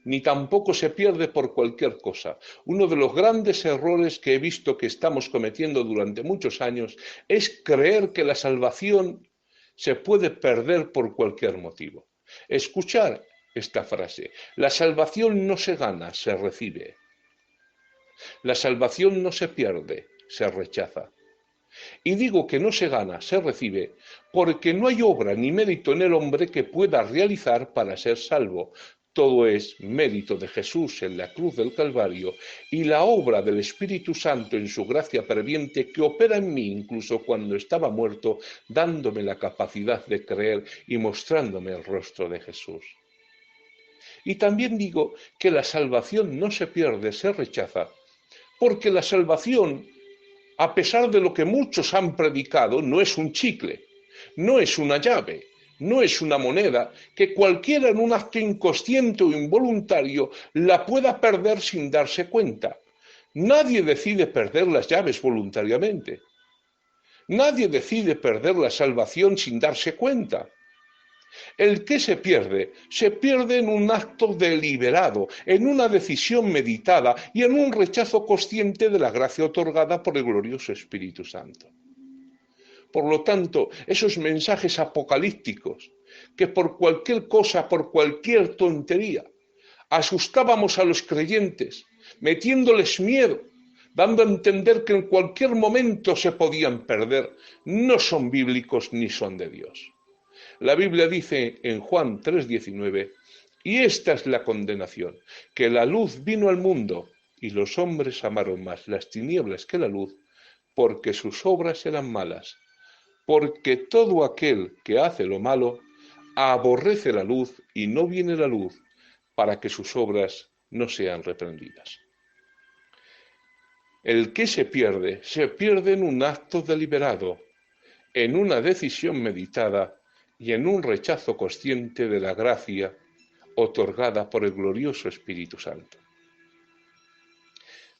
ni tampoco se pierde por cualquier cosa. Uno de los grandes errores que he visto que estamos cometiendo durante muchos años es creer que la salvación se puede perder por cualquier motivo. Escuchar esta frase: la salvación no se gana, se recibe. La salvación no se pierde, se rechaza. Y digo que no se gana, se recibe, porque no hay obra ni mérito en el hombre que pueda realizar para ser salvo. Todo es mérito de Jesús en la cruz del Calvario y la obra del Espíritu Santo en su gracia previente que opera en mí incluso cuando estaba muerto, dándome la capacidad de creer y mostrándome el rostro de Jesús. Y también digo que la salvación no se pierde, se rechaza, porque la salvación, a pesar de lo que muchos han predicado, no es un chicle, no es una llave, no es una moneda que cualquiera en un acto inconsciente o involuntario la pueda perder sin darse cuenta. Nadie decide perder las llaves voluntariamente. Nadie decide perder la salvación sin darse cuenta. El que se pierde en un acto deliberado, en una decisión meditada y en un rechazo consciente de la gracia otorgada por el glorioso Espíritu Santo. Por lo tanto, esos mensajes apocalípticos, que por cualquier cosa, por cualquier tontería, asustábamos a los creyentes, metiéndoles miedo, dando a entender que en cualquier momento se podían perder, no son bíblicos ni son de Dios. La Biblia dice en Juan 3:19, y esta es la condenación, que la luz vino al mundo y los hombres amaron más las tinieblas que la luz, porque sus obras eran malas. Porque todo aquel que hace lo malo aborrece la luz y no viene la luz para que sus obras no sean reprendidas. El que se pierde en un acto deliberado, en una decisión meditada y en un rechazo consciente de la gracia otorgada por el glorioso Espíritu Santo.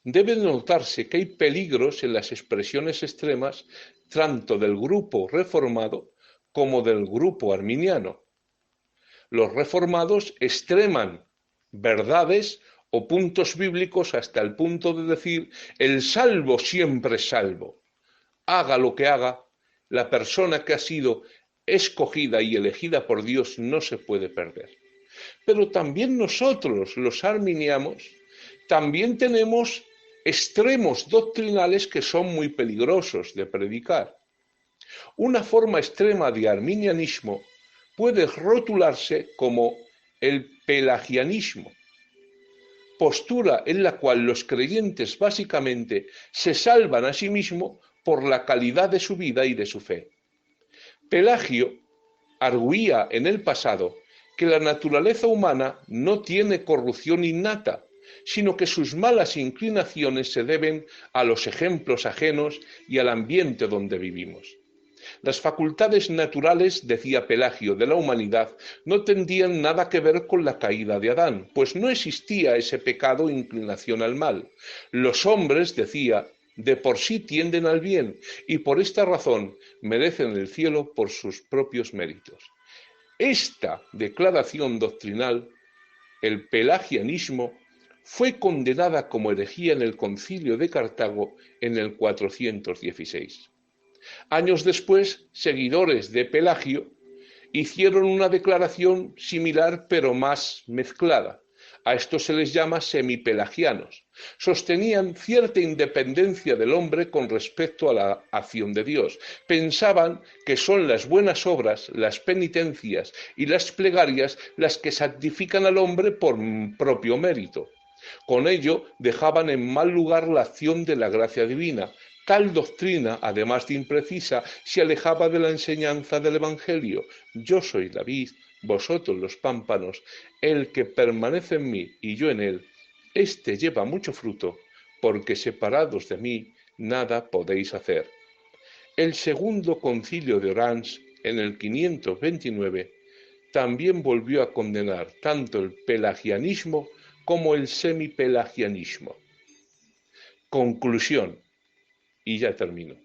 Debe notarse que hay peligros en las expresiones extremas tanto del grupo reformado como del grupo arminiano. Los reformados extreman verdades o puntos bíblicos hasta el punto de decir el salvo siempre es salvo. Haga lo que haga, la persona que ha sido escogida y elegida por Dios no se puede perder. Pero también nosotros, los arminianos, también tenemos extremos doctrinales que son muy peligrosos de predicar. Una forma extrema de arminianismo puede rotularse como el pelagianismo, postura en la cual los creyentes básicamente se salvan a sí mismos por la calidad de su vida y de su fe. Pelagio arguía en el pasado que la naturaleza humana no tiene corrupción innata, sino que sus malas inclinaciones se deben a los ejemplos ajenos y al ambiente donde vivimos. Las facultades naturales, decía Pelagio, de la humanidad no tendrían nada que ver con la caída de Adán, pues no existía ese pecado o inclinación al mal. Los hombres, decía, de por sí tienden al bien y por esta razón merecen el cielo por sus propios méritos. Esta declaración doctrinal, el pelagianismo, fue condenada como herejía en el Concilio de Cartago en el 416. Años después, seguidores de Pelagio hicieron una declaración similar pero más mezclada. A esto se les llama semipelagianos. Sostenían cierta independencia del hombre con respecto a la acción de Dios. Pensaban que son las buenas obras, las penitencias y las plegarias las que santifican al hombre por propio mérito. Con ello dejaban en mal lugar la acción de la gracia divina. Tal doctrina, además de imprecisa, se alejaba de la enseñanza del Evangelio. Yo soy la vid, vosotros los pámpanos, el que permanece en mí y yo en él, éste lleva mucho fruto, porque separados de mí nada podéis hacer. El segundo concilio de Orange, en el 529, también volvió a condenar tanto el pelagianismo como el semipelagianismo. Conclusión, y ya termino.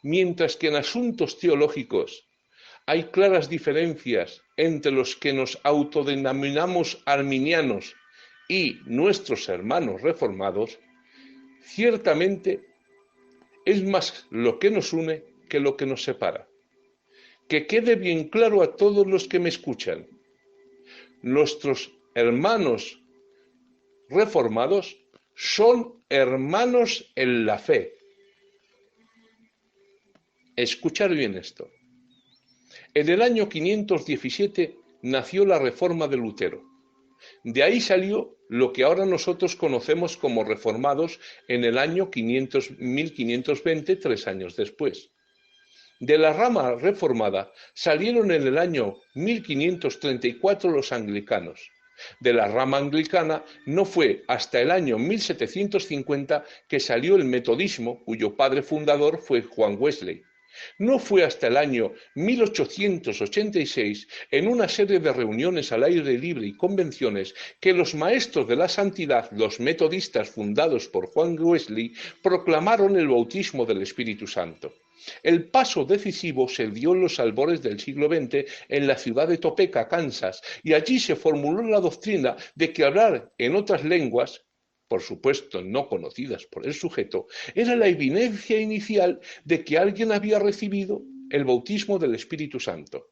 Mientras que en asuntos teológicos hay claras diferencias entre los que nos autodenominamos arminianos y nuestros hermanos reformados, ciertamente es más lo que nos une que lo que nos separa. Que quede bien claro a todos los que me escuchan. Nuestros hermanos reformados son hermanos en la fe. Escuchar bien esto. En el año 517 nació la Reforma de Lutero. De ahí salió lo que ahora nosotros conocemos como reformados en el año 1520, 3 años después. De la rama reformada salieron en el año 1534 los anglicanos. De la rama anglicana no fue hasta el año 1750 que salió el metodismo, cuyo padre fundador fue Juan Wesley. No fue hasta el año 1886, en una serie de reuniones al aire libre y convenciones, que los maestros de la santidad, los metodistas fundados por Juan Wesley, proclamaron el bautismo del Espíritu Santo. El paso decisivo se dio en los albores del siglo XX en la ciudad de Topeka, Kansas, y allí se formuló la doctrina de que hablar en otras lenguas, por supuesto no conocidas por el sujeto, era la evidencia inicial de que alguien había recibido el bautismo del Espíritu Santo.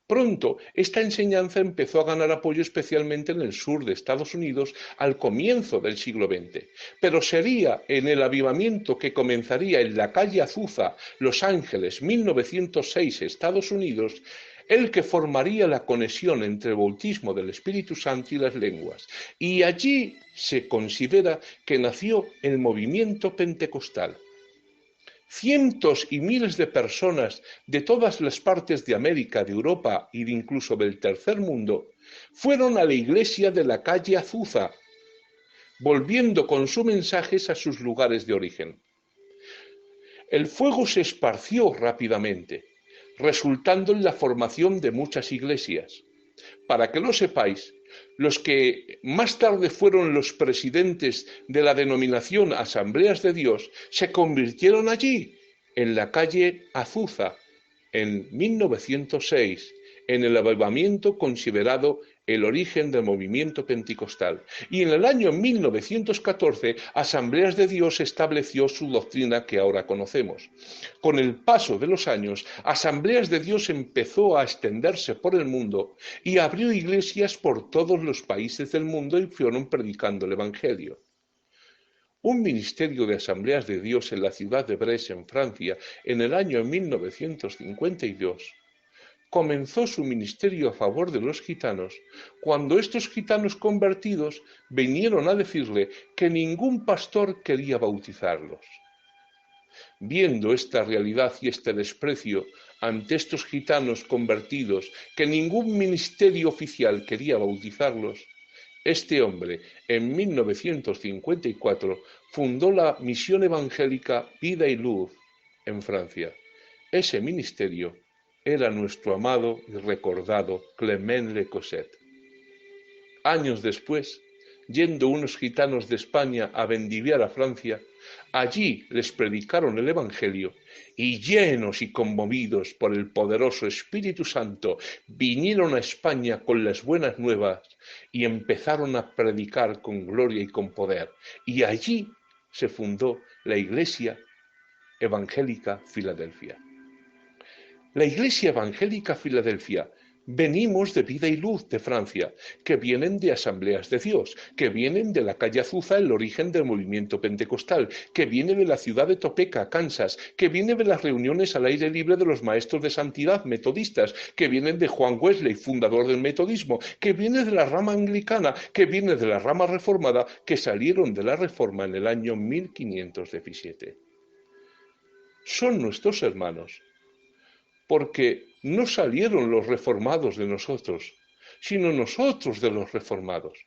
Pronto, esta enseñanza empezó a ganar apoyo especialmente en el sur de Estados Unidos al comienzo del siglo XX, pero sería en el avivamiento que comenzaría en la calle Azusa, Los Ángeles, 1906, Estados Unidos, el que formaría la conexión entre el bautismo del Espíritu Santo y las lenguas. Y allí se considera que nació el movimiento pentecostal. Cientos y miles de personas de todas las partes de América, de Europa y de incluso del tercer mundo fueron a la iglesia de la calle Azusa, volviendo con sus mensajes a sus lugares de origen. El fuego se esparció rápidamente, resultando en la formación de muchas iglesias. Para que lo sepáis, los que más tarde fueron los presidentes de la denominación Asambleas de Dios se convirtieron allí, en la calle Azusa, en 1906, en el avivamiento considerado el origen del movimiento pentecostal. Y en el año 1914, Asambleas de Dios estableció su doctrina que ahora conocemos. Con el paso de los años, Asambleas de Dios empezó a extenderse por el mundo y abrió iglesias por todos los países del mundo y fueron predicando el Evangelio. Un ministerio de Asambleas de Dios en la ciudad de Brest, en Francia, en el año 1952, comenzó su ministerio a favor de los gitanos cuando estos gitanos convertidos vinieron a decirle que ningún pastor quería bautizarlos. Viendo esta realidad y este desprecio ante estos gitanos convertidos, que ningún ministerio oficial quería bautizarlos, este hombre, en 1954, fundó la misión evangélica Vida y Luz en Francia. Ese ministerio era nuestro amado y recordado Clement Lecosset. Años después, yendo unos gitanos de España a Vendiviar a Francia, allí les predicaron el Evangelio y llenos y conmovidos por el poderoso Espíritu Santo, vinieron a España con las buenas nuevas y empezaron a predicar con gloria y con poder. Y allí se fundó la Iglesia Evangélica Filadelfia. La Iglesia Evangélica Filadelfia, venimos de Vida y Luz de Francia, que vienen de Asambleas de Dios, que vienen de la calle Azusa, el origen del movimiento pentecostal, que viene de la ciudad de Topeka, Kansas, que viene de las reuniones al aire libre de los maestros de santidad metodistas, que vienen de Juan Wesley, fundador del metodismo, que viene de la rama anglicana, que viene de la rama reformada, que salieron de la reforma en el año 1517. Son nuestros hermanos, porque no salieron los reformados de nosotros, sino nosotros de los reformados.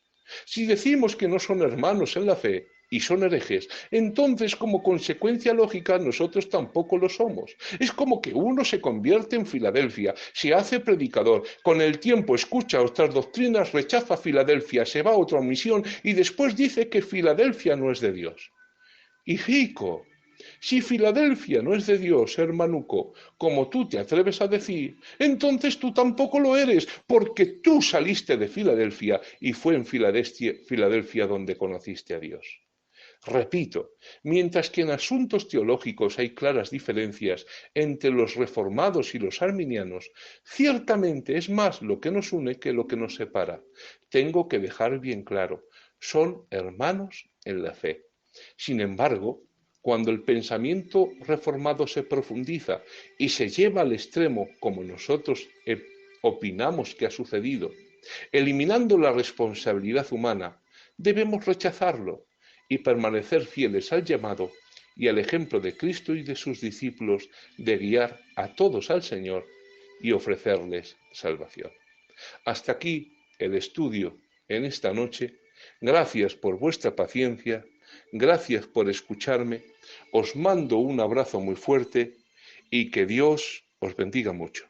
Si decimos que no son hermanos en la fe y son herejes, entonces como consecuencia lógica nosotros tampoco lo somos. Es como que uno se convierte en Filadelfia, se hace predicador, con el tiempo escucha otras doctrinas, rechaza Filadelfia, se va a otra misión y después dice que Filadelfia no es de Dios. Hijico, si Filadelfia no es de Dios, hermanuco, como tú te atreves a decir, entonces tú tampoco lo eres, porque tú saliste de Filadelfia y fue en Filadelfia donde conociste a Dios. Repito, mientras que en asuntos teológicos hay claras diferencias entre los reformados y los arminianos, ciertamente es más lo que nos une que lo que nos separa. Tengo que dejar bien claro, son hermanos en la fe. Sin embargo, cuando el pensamiento reformado se profundiza y se lleva al extremo, como nosotros opinamos que ha sucedido, eliminando la responsabilidad humana, debemos rechazarlo y permanecer fieles al llamado y al ejemplo de Cristo y de sus discípulos de guiar a todos al Señor y ofrecerles salvación. Hasta aquí el estudio en esta noche. Gracias por vuestra paciencia. Gracias por escucharme, os mando un abrazo muy fuerte y que Dios os bendiga mucho.